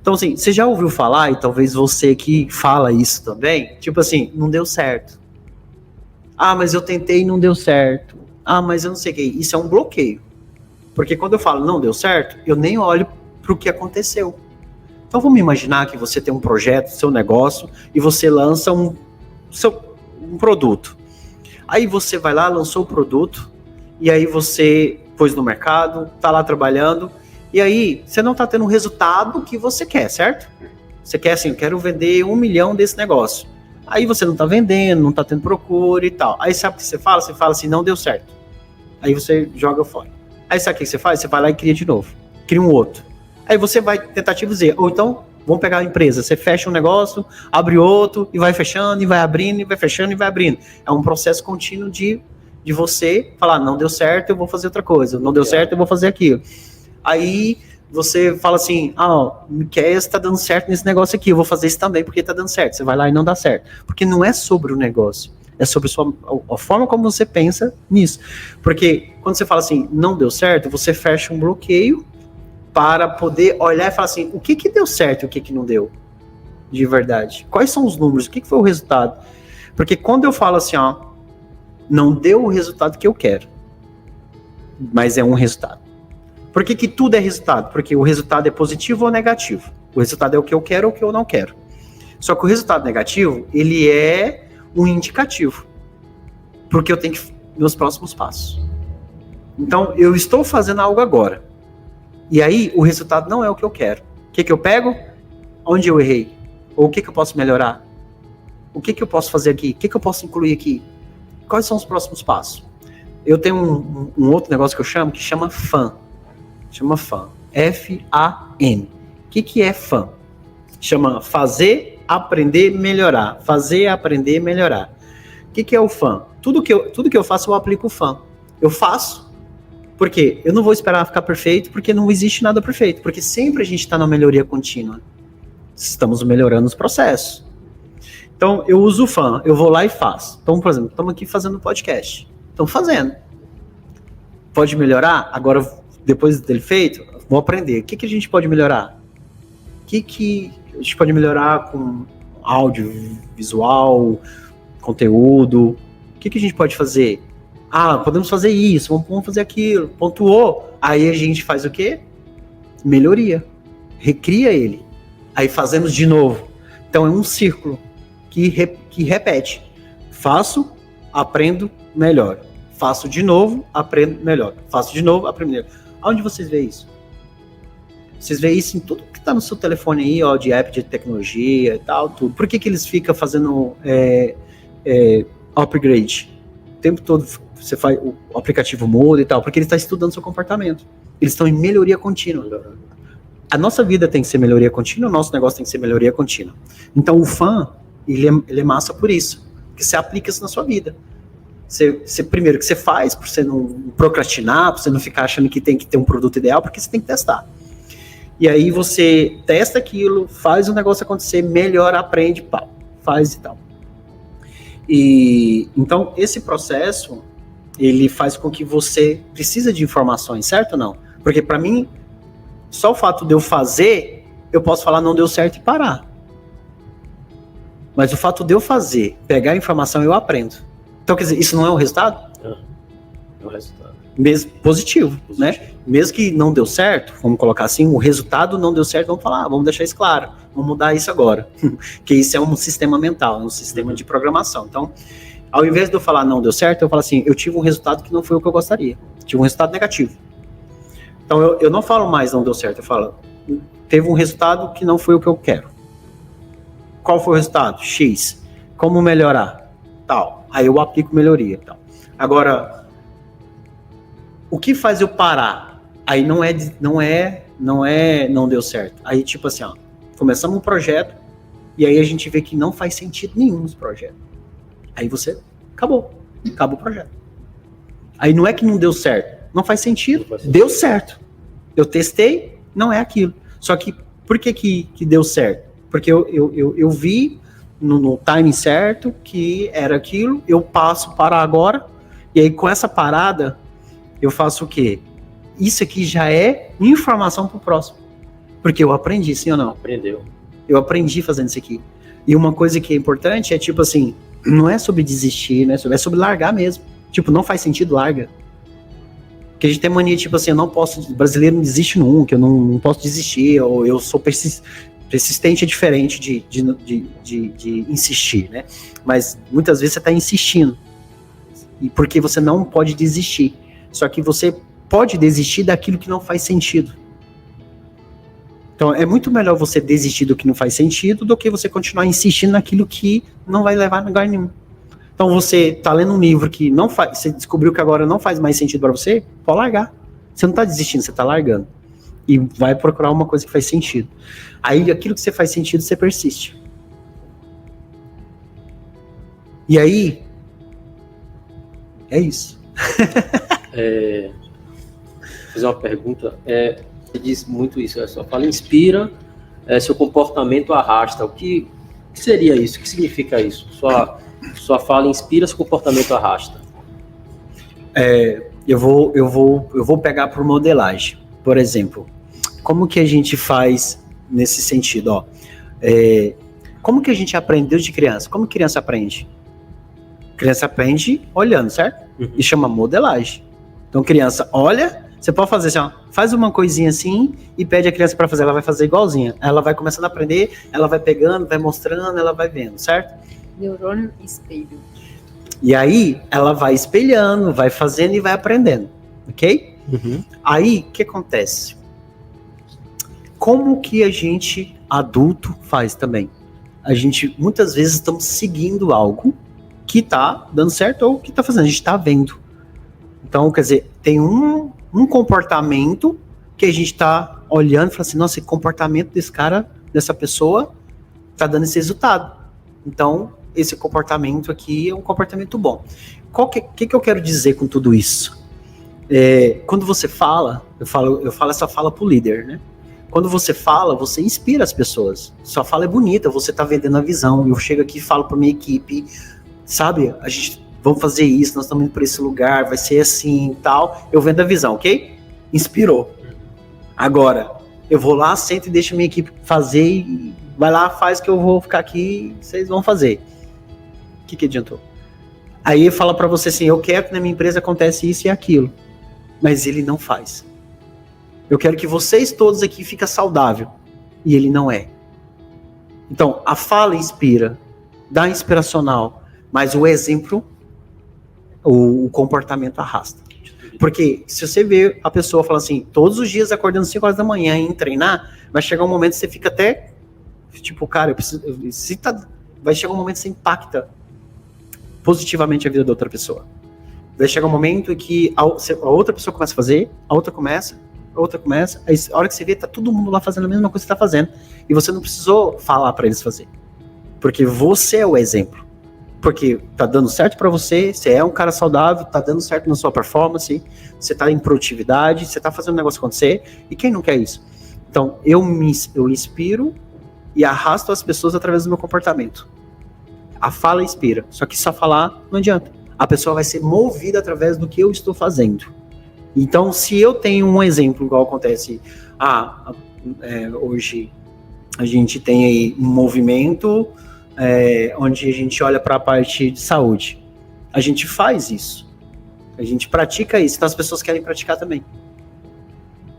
Então, assim, você já ouviu falar, e talvez você que fala isso também, tipo assim, não deu certo. Ah, mas eu tentei e não deu certo. Ah, mas eu não sei o que. Isso é um bloqueio. Porque quando eu falo não deu certo, eu nem olho pro que aconteceu. Então, vamos imaginar que você tem um projeto, seu negócio, e você lança um produto. Aí você vai lá, lançou o produto, e aí você pôs no mercado, tá lá trabalhando, e aí você não tá tendo o resultado que você quer, certo? Você quer assim, eu quero vender 1 milhão desse negócio. Aí você não tá vendendo, não tá tendo procura e tal. Aí sabe o que você fala? Você fala assim, não deu certo. Aí você joga fora. Aí sabe o que você faz? Você vai lá e cria de novo. Cria um outro. Aí você vai tentativa dizer, ou então, vamos pegar a empresa, você fecha um negócio, abre outro, e vai fechando, e vai abrindo, e vai fechando, e vai abrindo. É um processo contínuo de você falar, não deu certo, eu vou fazer outra coisa. Não deu certo, eu vou fazer aquilo. Aí você fala assim, o Miquel está dando certo nesse negócio aqui, eu vou fazer isso também porque está dando certo. Você vai lá e não dá certo. Porque não é sobre o negócio, é sobre a forma como você pensa nisso. Porque quando você fala assim, não deu certo, você fecha um bloqueio para poder olhar e falar assim, o que deu certo e o que não deu? De verdade. Quais são os números? O que foi o resultado? Porque quando eu falo assim, não deu o resultado que eu quero, mas é um resultado. Por que tudo é resultado? Porque o resultado é positivo ou negativo. O resultado é o que eu quero ou o que eu não quero. Só que o resultado negativo, ele é um indicativo. Porque eu tenho que meus próximos passos. Então, eu estou fazendo algo agora. E aí, o resultado não é o que eu quero. O que eu pego? Onde eu errei? Ou o que eu posso melhorar? O que eu posso fazer aqui? O que eu posso incluir aqui? Quais são os próximos passos? Eu tenho um outro negócio que chama FAN. Chama FAN. F-A-N. O que é FAN? Chama fazer, aprender, melhorar. Fazer, aprender, melhorar. O que é o FAN? Tudo que eu faço, eu aplico o FAN. Eu faço. Por quê? Eu não vou esperar ficar perfeito, porque não existe nada perfeito. Porque sempre a gente está na melhoria contínua. Estamos melhorando os processos. Então, eu uso o FAN. Eu vou lá e faço. Então, por exemplo, estamos aqui fazendo podcast. Estamos fazendo. Pode melhorar? Agora, depois dele feito, vou aprender. O que a gente pode melhorar? O que a gente pode melhorar com áudio, visual, conteúdo? O que a gente pode fazer? Podemos fazer isso, vamos fazer aquilo. Pontuou. Aí a gente faz o quê? Melhoria. Recria ele. Aí fazemos de novo. Então é um círculo que repete. Faço, aprendo, melhor. Faço de novo, aprendo melhor. Faço de novo, aprendo melhor. Aonde vocês veem isso? Vocês veem isso em tudo que está no seu telefone aí, de app de tecnologia e tal, tudo. Por que eles ficam fazendo upgrade? O tempo todo você faz, o aplicativo muda e tal, porque ele está estudando seu comportamento. Eles estão em melhoria contínua. A nossa vida tem que ser melhoria contínua, o nosso negócio tem que ser melhoria contínua. Então o FAN, ele é massa por isso, porque você aplica isso na sua vida. Você primeiro que você faz, para você não procrastinar, para você não ficar achando que tem que ter um produto ideal, porque você tem que testar. E aí você testa aquilo, faz o negócio acontecer, melhora, aprende, faz e tal. E então esse processo, ele faz com que você precisa de informações, certo ou não? Porque para mim, só o fato de eu fazer, eu posso falar não deu certo e parar. Mas o fato de eu fazer, pegar a informação, eu aprendo. Então, quer dizer, isso não é um resultado? É um resultado. Mesmo positivo, né? Mesmo que não deu certo, vamos colocar assim, o resultado não deu certo, vamos falar, vamos deixar isso claro, vamos mudar isso agora. Que isso é um sistema mental, um sistema de programação. Então, ao invés de eu falar não deu certo, eu falo assim, eu tive um resultado que não foi o que eu gostaria. Tive um resultado negativo. Então, eu não falo mais não deu certo, eu falo, teve um resultado que não foi o que eu quero. Qual foi o resultado? X. Como melhorar? Tal. Aí eu aplico melhoria. Tal. Agora, o que faz eu parar? Aí não deu certo. Aí tipo assim, começamos um projeto e aí a gente vê que não faz sentido nenhum esse projeto. Aí acabou o projeto. Aí não é que não deu certo, não faz sentido, deu certo. Eu testei, não é aquilo. Só que por que deu certo? Porque eu vi no timing certo que era aquilo, eu passo para agora, e aí com essa parada eu faço o quê? isso aqui já é informação para o próximo. Porque eu aprendi, sim ou não? Aprendeu. Eu aprendi fazendo isso aqui. E uma coisa que é importante é tipo assim, não é sobre desistir, né? É sobre largar mesmo. Tipo, não faz sentido, larga. Porque a gente tem mania, tipo assim, eu não posso, o brasileiro não desiste que eu não posso desistir, ou eu sou persistente é diferente de insistir, né? Mas muitas vezes você está insistindo. E porque você não pode desistir. Só que você pode desistir daquilo que não faz sentido. Então, é muito melhor você desistir do que não faz sentido do que você continuar insistindo naquilo que não vai levar a lugar nenhum. Então, você tá lendo um livro que não faz, você descobriu que agora não faz mais sentido para você, pode largar. Você não tá desistindo, você tá largando. E vai procurar uma coisa que faz sentido. Aí, aquilo que você faz sentido, você persiste. E aí, é isso. Vou fazer uma pergunta. Você diz muito isso, sua fala inspira, seu comportamento arrasta. O que seria isso? O que significa isso? Sua fala inspira, seu comportamento arrasta. Eu vou pegar por modelagem. Por exemplo, como que a gente faz nesse sentido? Ó, como que a gente aprendeu de criança? Como criança aprende? Criança aprende olhando, certo? Uhum. E chama modelagem. Então, criança olha. Você pode fazer assim, ó, faz uma coisinha assim e pede a criança para fazer, ela vai fazer igualzinha. Ela vai começando a aprender, ela vai pegando, vai mostrando, ela vai vendo, certo? Neurônio espelho. E aí, ela vai espelhando, vai fazendo e vai aprendendo, ok? Uhum. Aí, o que acontece? Como que a gente, adulto, faz também? A gente, muitas vezes, estamos seguindo algo que tá dando certo ou que tá fazendo, a gente tá vendo. Então, quer dizer, tem um comportamento que a gente tá olhando e fala assim, nossa, esse comportamento desse cara, dessa pessoa, tá dando esse resultado. Então, esse comportamento aqui é um comportamento bom. O que eu quero dizer com tudo isso? Quando você fala, eu falo essa fala pro líder, né? Quando você fala, você inspira as pessoas. Sua fala é bonita, você tá vendendo a visão. Eu chego aqui e falo pra minha equipe, sabe, vamos fazer isso, nós estamos indo para esse lugar, vai ser assim e tal. Eu vendo a visão, ok? Inspirou. Agora, eu vou lá, sento e deixo a minha equipe fazer e vai lá, faz que eu vou ficar aqui e vocês vão fazer. O que adiantou? Aí ele fala para você assim, eu quero que na minha empresa acontece isso e aquilo. Mas ele não faz. Eu quero que vocês todos aqui fiquem saudáveis. E ele não é. Então, a fala inspira, dá inspiracional, mas o exemplo, o comportamento arrasta. Porque se você vê a pessoa falar assim, todos os dias acordando 5 horas da manhã e treinar, vai chegar um momento que você fica até, tipo, cara, vai chegar um momento que você impacta positivamente a vida da outra pessoa. Vai chegar um momento em que a outra pessoa começa a fazer, a outra começa, aí a hora que você vê, tá todo mundo lá fazendo a mesma coisa que você tá fazendo, e você não precisou falar para eles fazer. Porque você é o exemplo. Porque tá dando certo para você é um cara saudável, tá dando certo na sua performance, você tá em produtividade, você tá fazendo o negócio acontecer, e quem não quer isso? Então, eu inspiro e arrasto as pessoas através do meu comportamento. A fala inspira, só que só falar não adianta. A pessoa vai ser movida através do que eu estou fazendo. Então, se eu tenho um exemplo, igual acontece, hoje a gente tem aí um movimento onde a gente olha para a parte de saúde. A gente faz isso. A gente pratica isso. Então as pessoas querem praticar também.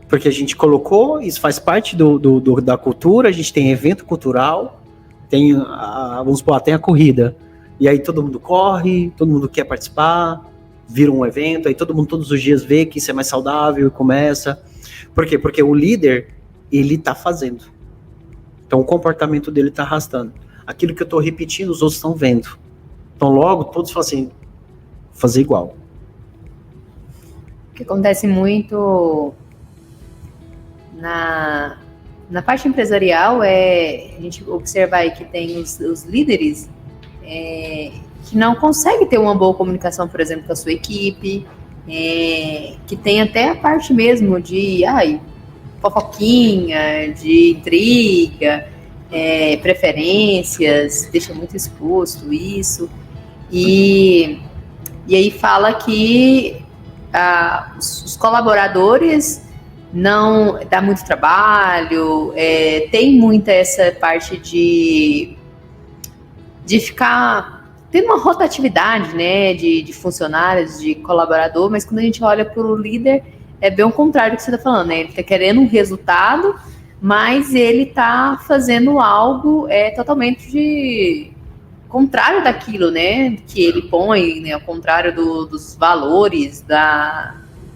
Porque a gente colocou, isso faz parte da cultura, a gente tem evento cultural, tem a corrida. E aí todo mundo corre, todo mundo quer participar, vira um evento, aí todo mundo todos os dias vê que isso é mais saudável e começa. Por quê? Porque o líder, ele tá fazendo. Então o comportamento dele tá arrastando. Aquilo que eu tô repetindo, os outros estão vendo. Então logo todos falam assim, fazer igual. O que acontece muito na parte empresarial é a gente observar aí que tem os líderes que não conseguem ter uma boa comunicação, por exemplo, com a sua equipe, que tem até a parte mesmo de fofoquinha, de intriga, preferências, deixa muito exposto isso, e aí fala que os colaboradores não dá muito trabalho, tem muita essa parte de ficar tendo uma rotatividade, né, de funcionários, de colaborador, mas quando a gente olha para o líder, é bem o contrário do que você está falando, né? Ele está querendo um resultado, mas ele está fazendo algo totalmente contrário daquilo, né, que ele põe, né, ao contrário dos valores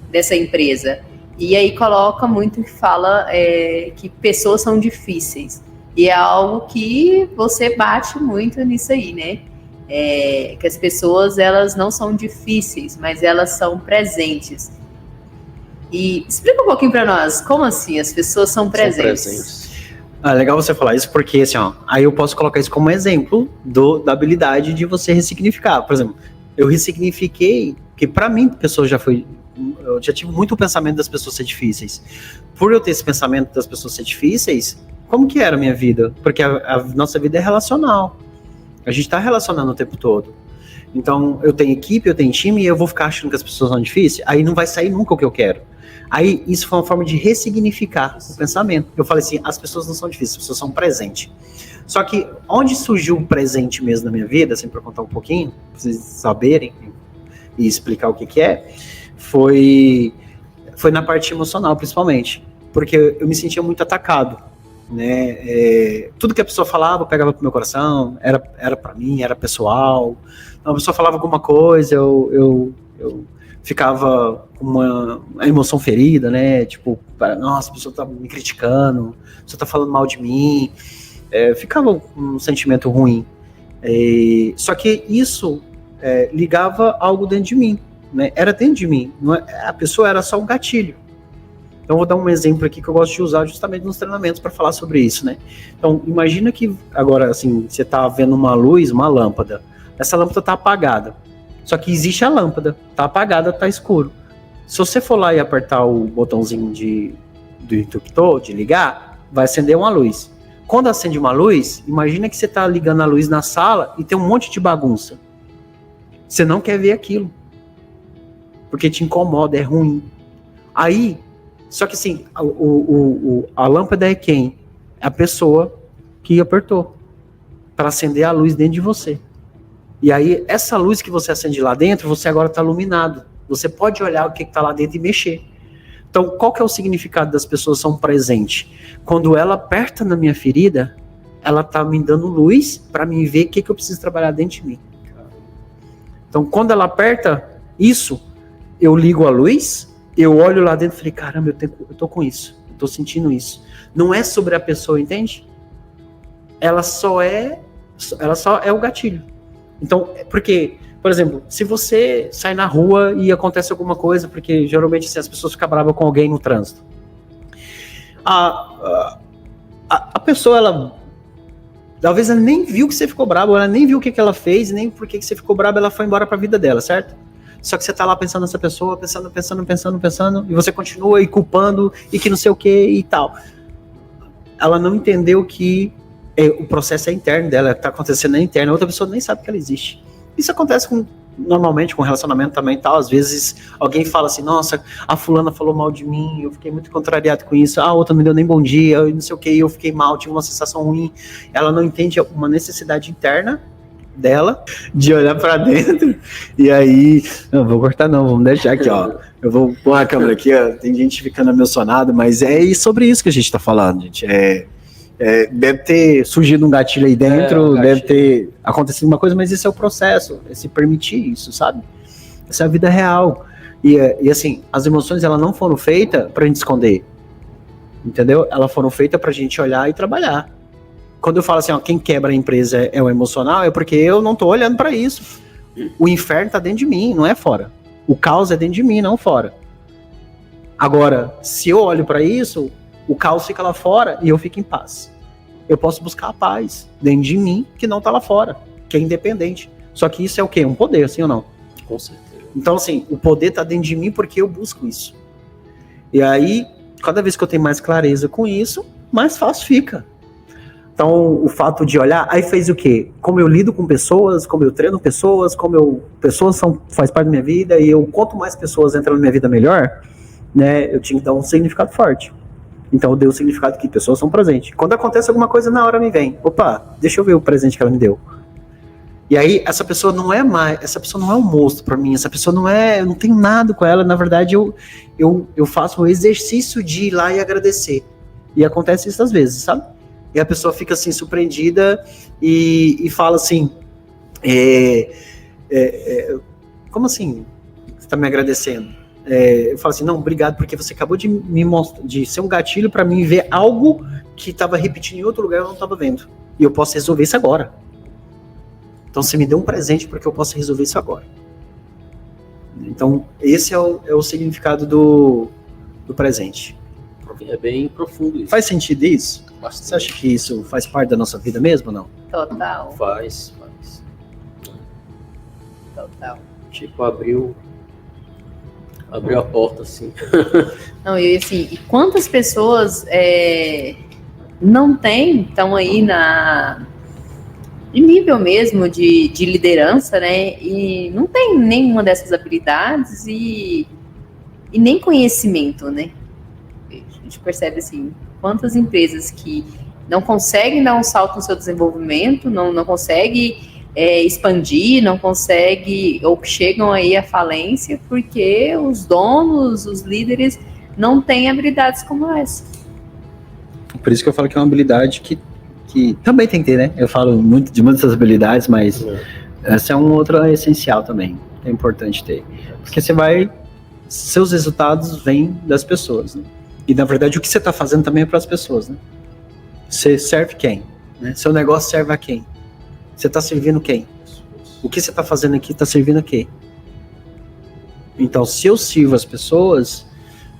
dessa empresa. E aí coloca muito que fala que pessoas são difíceis. E é algo que você bate muito nisso aí, né? Que as pessoas, elas não são difíceis, mas elas são presentes. E explica um pouquinho para nós, como assim as pessoas são presentes? Legal você falar isso, porque assim, aí eu posso colocar isso como exemplo da habilidade de você ressignificar. Por exemplo, eu ressignifiquei, que para mim, eu já tive muito o pensamento das pessoas ser difíceis. Por eu ter esse pensamento das pessoas ser difíceis, como que era a minha vida? Porque a nossa vida é relacional. A gente está relacionando o tempo todo. Então, eu tenho equipe, eu tenho time, e eu vou ficar achando que as pessoas são difíceis, aí não vai sair nunca o que eu quero. Aí, isso foi uma forma de ressignificar o pensamento. Eu falei assim, as pessoas não são difíceis, as pessoas são presentes. Só que, onde surgiu o presente mesmo na minha vida, assim, para contar um pouquinho, pra vocês saberem e explicar o que é, foi na parte emocional, principalmente. Porque eu me sentia muito atacado, né? Tudo que a pessoa falava, eu pegava pro meu coração, era para mim, era pessoal. Então, a pessoa falava alguma coisa, eu ficava com uma emoção ferida, né? Tipo, nossa, a pessoa tá me criticando, a pessoa tá falando mal de mim. Ficava com um sentimento ruim. Só que isso ligava algo dentro de mim, né? Era dentro de mim. A pessoa era só um gatilho. Então, vou dar um exemplo aqui que eu gosto de usar justamente nos treinamentos para falar sobre isso, né? Então, imagina que agora, assim, você tá vendo uma luz, uma lâmpada. Essa lâmpada tá apagada. Só que existe a lâmpada, tá apagada, tá escuro. Se você for lá e apertar o botãozinho do interruptor, de ligar, vai acender uma luz. Quando acende uma luz, imagina que você tá ligando a luz na sala e tem um monte de bagunça. Você não quer ver aquilo. Porque te incomoda, é ruim. Aí, só que assim, a lâmpada é quem? É a pessoa que apertou para acender a luz dentro de você. E aí, essa luz que você acende lá dentro, você agora está iluminado. Você pode olhar o que está lá dentro e mexer. Então, qual que é o significado das pessoas são presentes? Quando ela aperta na minha ferida, ela está me dando luz para mim ver o que eu preciso trabalhar dentro de mim. Então, quando ela aperta isso, eu ligo a luz, eu olho lá dentro e falei, caramba, eu tô com isso, eu tô sentindo isso. Não é sobre a pessoa, entende? Ela só é o gatilho. Então, porque, por exemplo, se você sai na rua e acontece alguma coisa, porque geralmente assim, as pessoas ficam bravas com alguém no trânsito. A pessoa, ela talvez ela nem viu que você ficou bravo, ela nem viu o que ela fez, nem por que você ficou bravo, ela foi embora pra vida dela, certo? Só que você tá lá pensando nessa pessoa, pensando, e você continua e culpando, e que não sei o que e tal. Ela não entendeu que o processo é interno dela, tá acontecendo interno, a outra pessoa nem sabe que ela existe. Isso acontece normalmente com relacionamento também, tal. Às vezes alguém fala assim, nossa, a fulana falou mal de mim, eu fiquei muito contrariado com isso, a outra não me deu nem bom dia, eu não sei o que, eu fiquei mal, tive uma sensação ruim. Ela não entende uma necessidade interna dela, de olhar pra dentro, e aí, não vou cortar não, vamos deixar aqui, ó, eu vou pôr a câmera aqui, ó, tem gente ficando emocionada, mas é sobre isso que a gente tá falando, gente, deve ter surgido um gatilho aí dentro, deve ter acontecido uma coisa, mas esse é o processo, é se permitir isso, sabe? Essa é a vida real, e assim, as emoções, elas não foram feitas pra gente esconder, entendeu? Elas foram feitas pra gente olhar e trabalhar. Quando eu falo assim, ó, quem quebra a empresa é o emocional, é porque eu não tô olhando pra isso. O inferno tá dentro de mim, não é fora. O caos é dentro de mim, não fora. Agora, se eu olho pra isso, o caos fica lá fora e eu fico em paz. Eu posso buscar a paz dentro de mim, que não tá lá fora, que é independente. Só que isso é o quê? Um poder, assim ou não? Com certeza. Então, assim, o poder tá dentro de mim porque eu busco isso. E aí, cada vez que eu tenho mais clareza com isso, mais fácil fica. Então, o fato de olhar, aí fez o quê? Como eu lido com pessoas, como eu treino pessoas, pessoas faz parte da minha vida, e quanto mais pessoas entram na minha vida, melhor, né? Eu tinha que dar um significado forte. Então, eu dei o significado que pessoas são presentes. Quando acontece alguma coisa, na hora me vem, opa, deixa eu ver o presente que ela me deu. E aí, essa pessoa não é um monstro pra mim, essa pessoa eu não tenho nada com ela, na verdade, eu faço um exercício de ir lá e agradecer. E acontece isso às vezes, sabe? E a pessoa fica assim, surpreendida e fala assim, como assim você tá me agradecendo? Eu falo assim, não, obrigado, porque você acabou de me mostrar, de ser um gatilho para mim ver algo que estava repetindo em outro lugar e eu não estava vendo. E eu posso resolver isso agora. Então você me deu um presente porque eu posso resolver isso agora. Então esse é o significado do presente. É bem profundo isso. Faz sentido isso? Bastante. Você acha que isso faz parte da nossa vida mesmo ou não? Total. Faz. Total. Tipo, abriu a porta, assim. Não, e assim, e quantas pessoas não estão aí de nível mesmo de liderança, né? E não tem nenhuma dessas habilidades e nem conhecimento, né? A gente percebe assim, quantas empresas que não conseguem dar um salto no seu desenvolvimento, não conseguem expandir, não conseguem, ou que chegam aí à falência, porque os donos, os líderes, não têm habilidades como essa. Por isso que eu falo que é uma habilidade que também tem que ter, né? Eu falo muito de muitas habilidades, mas essa é um outro essencial também, é importante ter. Porque seus resultados vêm das pessoas, né? E, na verdade, o que você está fazendo também é para as pessoas, né? Você serve quem? Né? Seu negócio serve a quem? Você está servindo quem? O que você está fazendo aqui está servindo a quem? Então, se eu sirvo as pessoas,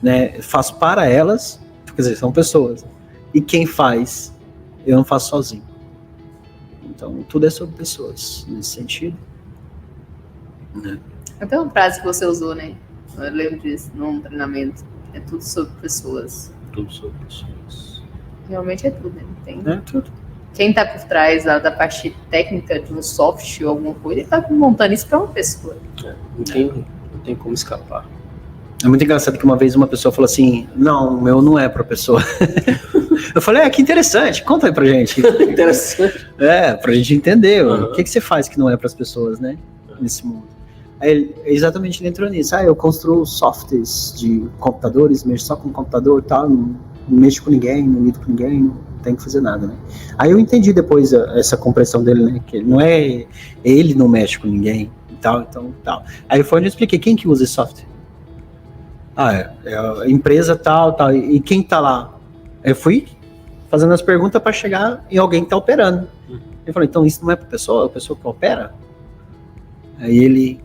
né, faço para elas, quer dizer, são pessoas. E quem faz, eu não faço sozinho. Então, tudo é sobre pessoas, nesse sentido. Né? Até uma frase que você usou, né? Eu lembro disso, num treinamento. É tudo sobre pessoas. Tudo sobre pessoas. Realmente é tudo, né? Tem... É tudo. Quem está por trás da parte técnica de um software ou alguma coisa, ele está montando isso para uma pessoa. Não tem como escapar. É muito engraçado que uma vez uma pessoa falou assim, não, o meu não é para pessoa. Eu falei, que interessante, conta aí pra gente. Interessante. Pra gente entender o que você faz que não é para as pessoas, né, nesse mundo. Aí exatamente ele entrou nisso. Eu construo softwares de computadores, mexo só com computador e tal, não mexo com ninguém, não lido com ninguém, não tenho que fazer nada, né? Aí eu entendi depois essa compreensão dele, né, que ele não mexe com ninguém e tal, então tal. Aí foi onde eu expliquei, quem que usa esse software? É a empresa tal, e quem tá lá? Eu fui fazendo as perguntas para chegar em alguém que tá operando. Eu falei, então isso não é para a pessoa que opera? Aí ele,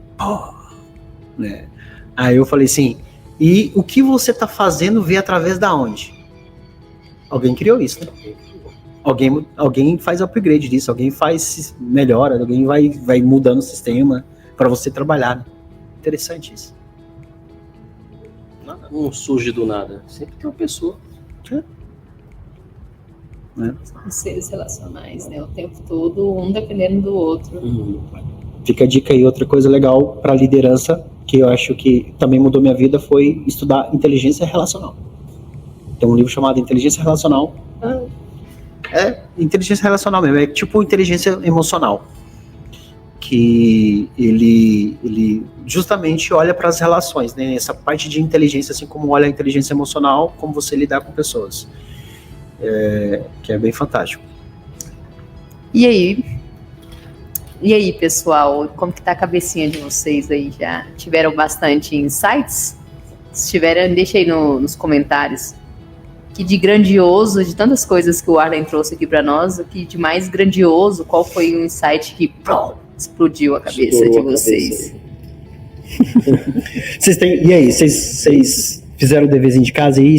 né? Aí eu falei assim, e o que você tá fazendo vê através da onde? Alguém criou isso, né? Alguém faz upgrade disso, alguém faz melhora, alguém vai mudando o sistema para você trabalhar. Né? Interessante isso. Não surge do nada. Sempre tem uma pessoa. Os seres relacionais, né? O tempo todo, um dependendo do outro. Fica a dica aí, outra coisa legal para liderança, que eu acho que também mudou minha vida, foi estudar inteligência relacional. Tem um livro chamado Inteligência Relacional. Inteligência relacional mesmo, é tipo inteligência emocional. Que ele justamente olha para as relações, né? Essa parte de inteligência, assim como olha a inteligência emocional, como você lidar com pessoas. Que é bem fantástico. E aí, pessoal, como que tá a cabecinha de vocês aí? Já tiveram bastante insights? Se tiverem, deixa aí nos comentários. Que de grandioso, de tantas coisas que o Arlen trouxe aqui para nós, o que de mais grandioso, qual foi o insight que explodiu a cabeça de vocês? E aí, vocês fizeram o deverzinho de casa aí?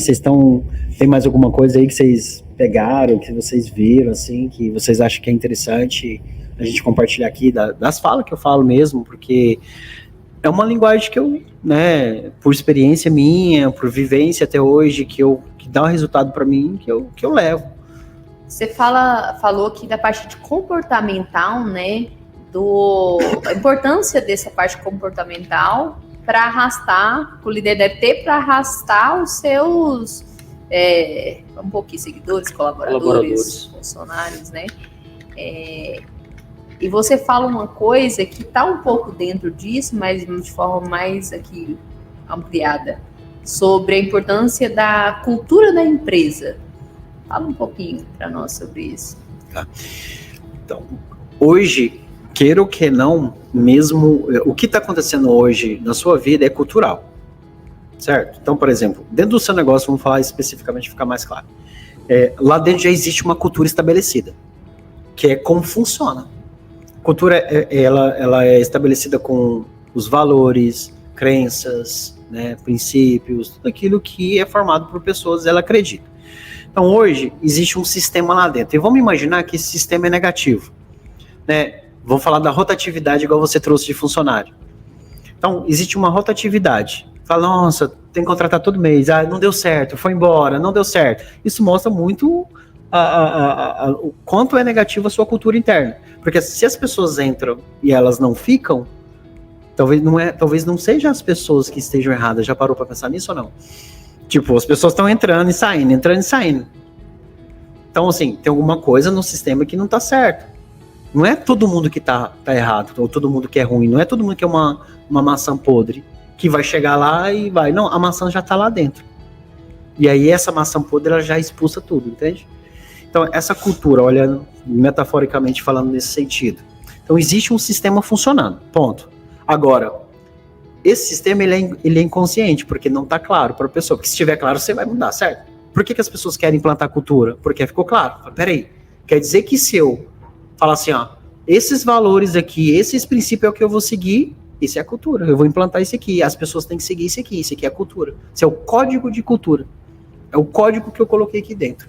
Tem mais alguma coisa aí que vocês pegaram, que vocês viram, assim, que vocês acham que é interessante a gente compartilhar aqui, das falas que eu falo mesmo, porque é uma linguagem que eu, né, por experiência minha, por vivência até hoje, que dá um resultado para mim, que eu levo. Você falou aqui da parte de comportamental, né? A importância dessa parte comportamental para arrastar, que o líder deve ter para arrastar os seus um pouquinho seguidores, colaboradores, funcionários, né? E você fala uma coisa que está um pouco dentro disso, mas de forma mais aqui ampliada, sobre a importância da cultura da empresa. Fala um pouquinho para nós sobre isso. Tá. Então, hoje, queira ou que não, mesmo o que está acontecendo hoje na sua vida é cultural, certo? Então, por exemplo, dentro do seu negócio, vamos falar especificamente, ficar mais claro. Lá dentro já existe uma cultura estabelecida, que é como funciona. Cultura, ela é estabelecida com os valores, crenças, né, princípios, tudo aquilo que é formado por pessoas, ela acredita. Então, hoje, existe um sistema lá dentro. E vamos imaginar que esse sistema é negativo, né? Vamos falar da rotatividade, igual você trouxe de funcionário. Então, existe uma rotatividade. Fala, nossa, tem que contratar todo mês. Ah, não deu certo, foi embora, não deu certo. Isso mostra muito o quanto é negativo a sua cultura interna. Porque se as pessoas entram e elas não ficam, talvez não sejam as pessoas que estejam erradas. Já parou para pensar nisso ou não? Tipo, as pessoas estão entrando e saindo. Então, assim, tem alguma coisa no sistema que não tá certo. Não é todo mundo que tá errado, ou todo mundo que é ruim. Não é todo mundo que é uma maçã podre, que vai chegar lá e vai... Não, a maçã já tá lá dentro. E aí essa maçã podre, ela já expulsa tudo, entende? Então, essa cultura, olhando metaforicamente falando nesse sentido. Então, existe um sistema funcionando, ponto. Agora, esse sistema, ele é inconsciente, porque não tá claro para a pessoa. Porque se estiver claro, você vai mudar, certo? Por que as pessoas querem implantar cultura? Porque ficou claro. Peraí, quer dizer que se eu falar assim, ó, esses valores aqui, esses princípios é o que eu vou seguir, isso é a cultura, eu vou implantar isso aqui, as pessoas têm que seguir isso aqui é a cultura. Isso é o código de cultura. É o código que eu coloquei aqui dentro.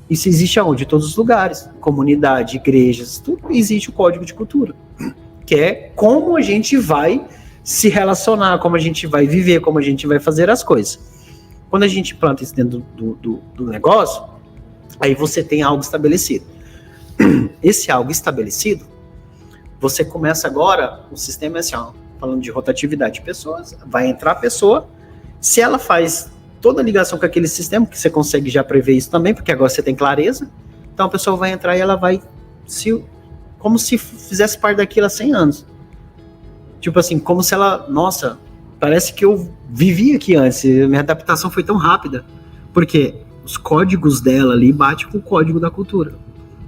Isso existe aonde? Em todos os lugares. Comunidade, igrejas, tudo existe o código de cultura. Que é como a gente vai se relacionar, como a gente vai viver, como a gente vai fazer as coisas. Quando a gente planta isso dentro do negócio, aí você tem algo estabelecido. Esse algo estabelecido, você começa agora, o sistema é assim, ó, falando de rotatividade de pessoas, vai entrar a pessoa, se ela faz toda a ligação com aquele sistema, que você consegue já prever isso também, porque agora você tem clareza, então a pessoa vai entrar e ela vai, como se fizesse parte daquilo há 100 anos. Tipo assim, como se ela, nossa, parece que eu vivi aqui antes, minha adaptação foi tão rápida, porque os códigos dela ali batem com o código da cultura.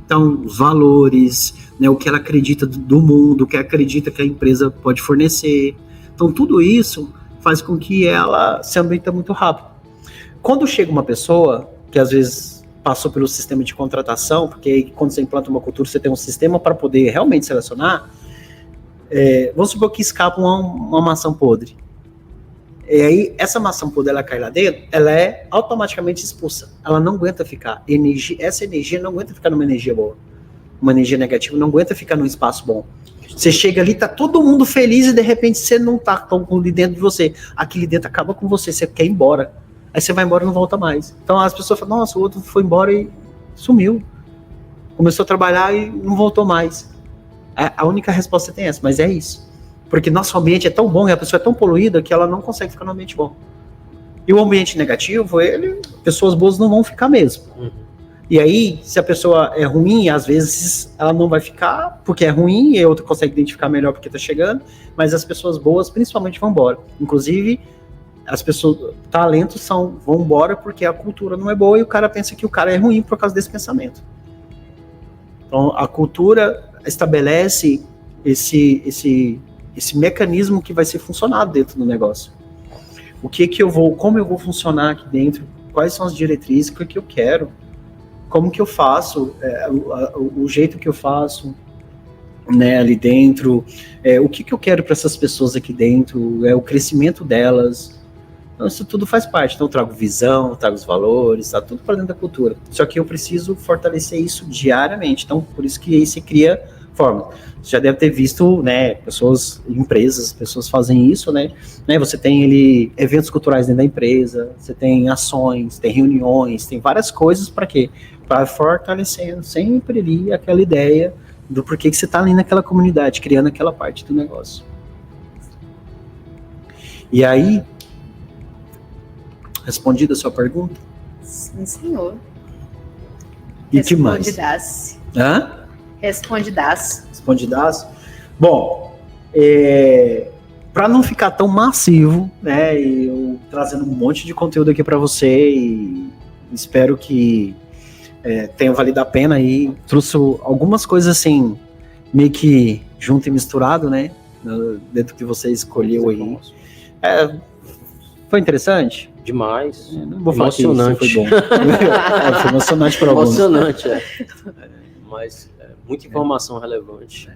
Então, os valores, né, o que ela acredita do mundo, o que ela acredita que a empresa pode fornecer. Então, tudo isso faz com que ela se ambiente muito rápido. Quando chega uma pessoa que às vezes passou pelo sistema de contratação, porque aí, quando você implanta uma cultura, você tem um sistema para poder realmente selecionar, vamos supor que escapa uma maçã podre. E aí, essa maçã podre, ela cai lá dentro, ela é automaticamente expulsa. Ela não aguenta ficar. Essa energia não aguenta ficar numa energia boa. Uma energia negativa não aguenta ficar num espaço bom. Você chega ali, tá todo mundo feliz e de repente você não tá tão ali dentro de você. Aquele dentro acaba com você, você quer ir embora. Aí você vai embora e não volta mais. Então as pessoas falam, nossa, o outro foi embora e sumiu. Começou a trabalhar e não voltou mais. A única resposta tem essa, mas é isso. Porque nosso ambiente é tão bom e a pessoa é tão poluída que ela não consegue ficar no ambiente bom. E o ambiente negativo, pessoas boas não vão ficar mesmo. E aí, se a pessoa é ruim, às vezes ela não vai ficar porque é ruim e a outra consegue identificar melhor porque tá chegando, mas as pessoas boas principalmente vão embora. Inclusive, as pessoas, talentos vão embora porque a cultura não é boa e o cara pensa que o cara é ruim por causa desse pensamento. Então, a cultura estabelece esse mecanismo que vai ser funcionado dentro do negócio. Como eu vou funcionar aqui dentro, quais são as diretrizes, o que eu quero, como que eu faço, o jeito que eu faço, né, ali dentro, o que eu quero para essas pessoas aqui dentro, o crescimento delas. Então, isso tudo faz parte. Então, eu trago visão, trago os valores, tá tudo para dentro da cultura. Só que eu preciso fortalecer isso diariamente. Então, por isso que aí se cria formas. Você já deve ter visto, né, empresas fazem isso, né? Você tem ali eventos culturais dentro da empresa, você tem ações, tem reuniões, tem várias coisas para quê? Para fortalecendo sempre ali aquela ideia do porquê que você está ali naquela comunidade, criando aquela parte do negócio. E aí, respondida a sua pergunta? Sim, senhor. E que mais? Respondidasse. Hã? Respondidasse. Respondidasse? Bom, para não ficar tão massivo, né, eu trazendo um monte de conteúdo aqui para você e espero que tenha valido a pena aí. Trouxe algumas coisas assim, meio que junto e misturado, né, dentro que você escolheu aí. Foi interessante? Demais. Não vou falar emocionante. Que foi bom. Foi emocionante para alguns. Emocionante, mas muita informação relevante.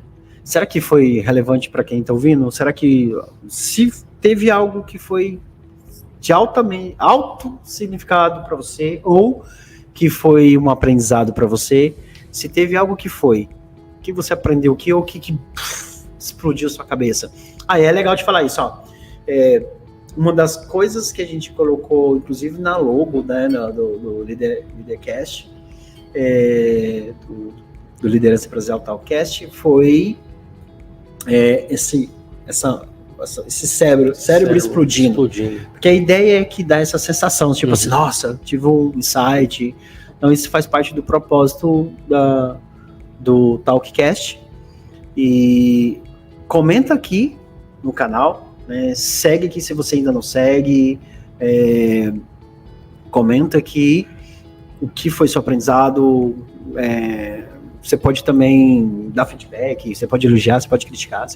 Será que foi relevante para quem está ouvindo? Será que se teve algo que foi de alto significado para você ou que foi um aprendizado para você? Se teve algo que você aprendeu que explodiu sua cabeça? É legal de falar isso, ó. Uma das coisas que a gente colocou, inclusive na logo, né, do Lidercast, do Liderança Empresarial Talkcast, foi esse cérebro explodindo. Porque a ideia é que dá essa sensação, tipo assim, nossa, tive um insight. Então isso faz parte do propósito do Talkcast. E comenta aqui no canal, né, segue aqui se você ainda não segue, comenta aqui o que foi seu aprendizado. Você pode também dar feedback, você pode elogiar, você pode criticar, o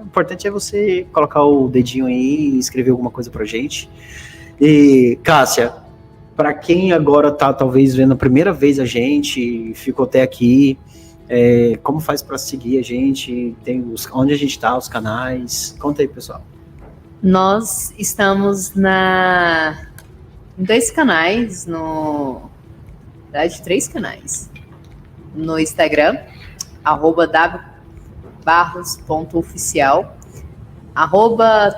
importante é você colocar o dedinho aí e escrever alguma coisa pra gente. E, Cássia, para quem agora tá talvez vendo a primeira vez a gente, ficou até aqui, como faz para seguir a gente? Onde a gente tá, os canais? Conta aí, pessoal. Nós estamos em 2 canais, na verdade 3 canais. No Instagram, @wbarros.oficial,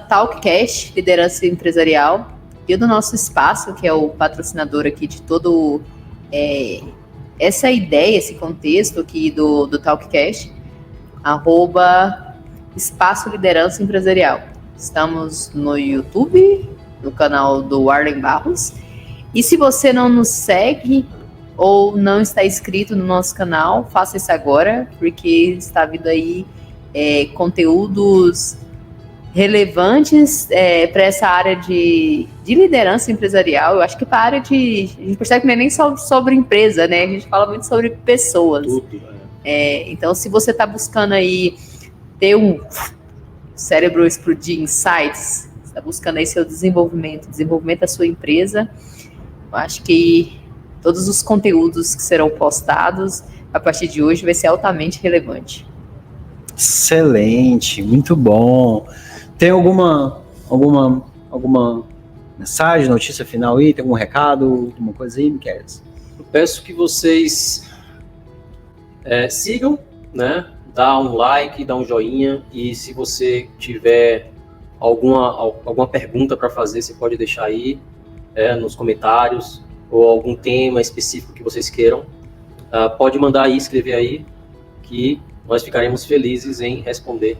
@talkcast, liderança empresarial, e o do nosso espaço, que é o patrocinador aqui de todo essa ideia, esse contexto aqui do Talkcast, @espaço liderança empresarial. Estamos no YouTube, no canal do Arlen Barros, e se você não nos segue ou não está inscrito no nosso canal, faça isso agora, porque está vindo aí conteúdos relevantes para essa área de liderança empresarial. Eu acho que para a área a gente percebe que não é nem só sobre empresa, né? A gente fala muito sobre pessoas. Tudo, então, se você está buscando aí ter um cérebro explodir, insights, está buscando aí seu desenvolvimento da sua empresa, eu acho que todos os conteúdos que serão postados a partir de hoje vai ser altamente relevante. Excelente, muito bom. Tem alguma mensagem, notícia final aí? Tem algum recado, alguma coisa aí, Miquel? Eu peço que vocês sigam, né? Dá um like, dá um joinha, e se você tiver alguma pergunta para fazer, você pode deixar aí nos comentários, ou algum tema específico que vocês queiram, pode mandar aí, escrever aí, que nós ficaremos felizes em responder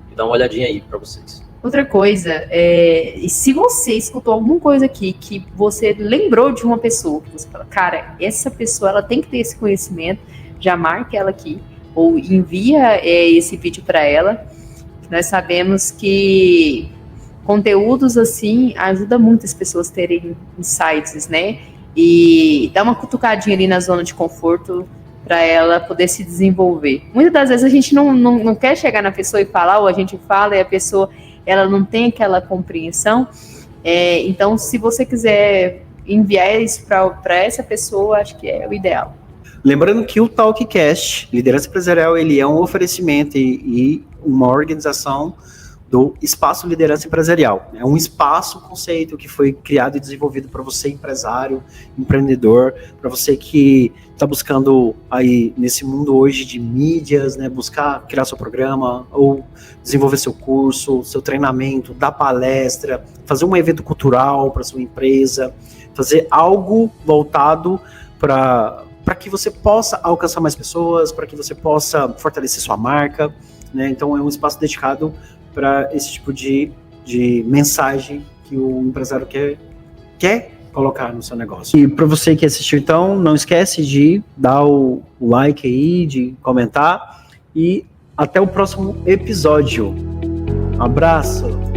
e dar uma olhadinha aí para vocês. Outra coisa, se você escutou alguma coisa aqui que você lembrou de uma pessoa, que você fala, cara, essa pessoa ela tem que ter esse conhecimento, já marque ela aqui, ou envia esse vídeo para ela. Nós sabemos que conteúdos assim ajudam muito as pessoas a terem insights, né? E dá uma cutucadinha ali na zona de conforto para ela poder se desenvolver. Muitas das vezes a gente não quer chegar na pessoa e falar, ou a gente fala e a pessoa ela não tem aquela compreensão. Então, se você quiser enviar isso para essa pessoa, acho que é o ideal. Lembrando que o Talkcast, Liderança Empresarial, ele é um oferecimento e uma organização do Espaço Liderança Empresarial. É um espaço, conceito que foi criado e desenvolvido para você, empresário, empreendedor, para você que está buscando aí nesse mundo hoje de mídias, né, buscar criar seu programa ou desenvolver seu curso, seu treinamento, dar palestra, fazer um evento cultural para sua empresa, fazer algo voltado para que você possa alcançar mais pessoas, para que você possa fortalecer sua marca, né? Então é um espaço dedicado para esse tipo de mensagem que o empresário quer colocar no seu negócio. E para você que assistiu, então, não esquece de dar o like aí, de comentar, e até o próximo episódio. Um abraço!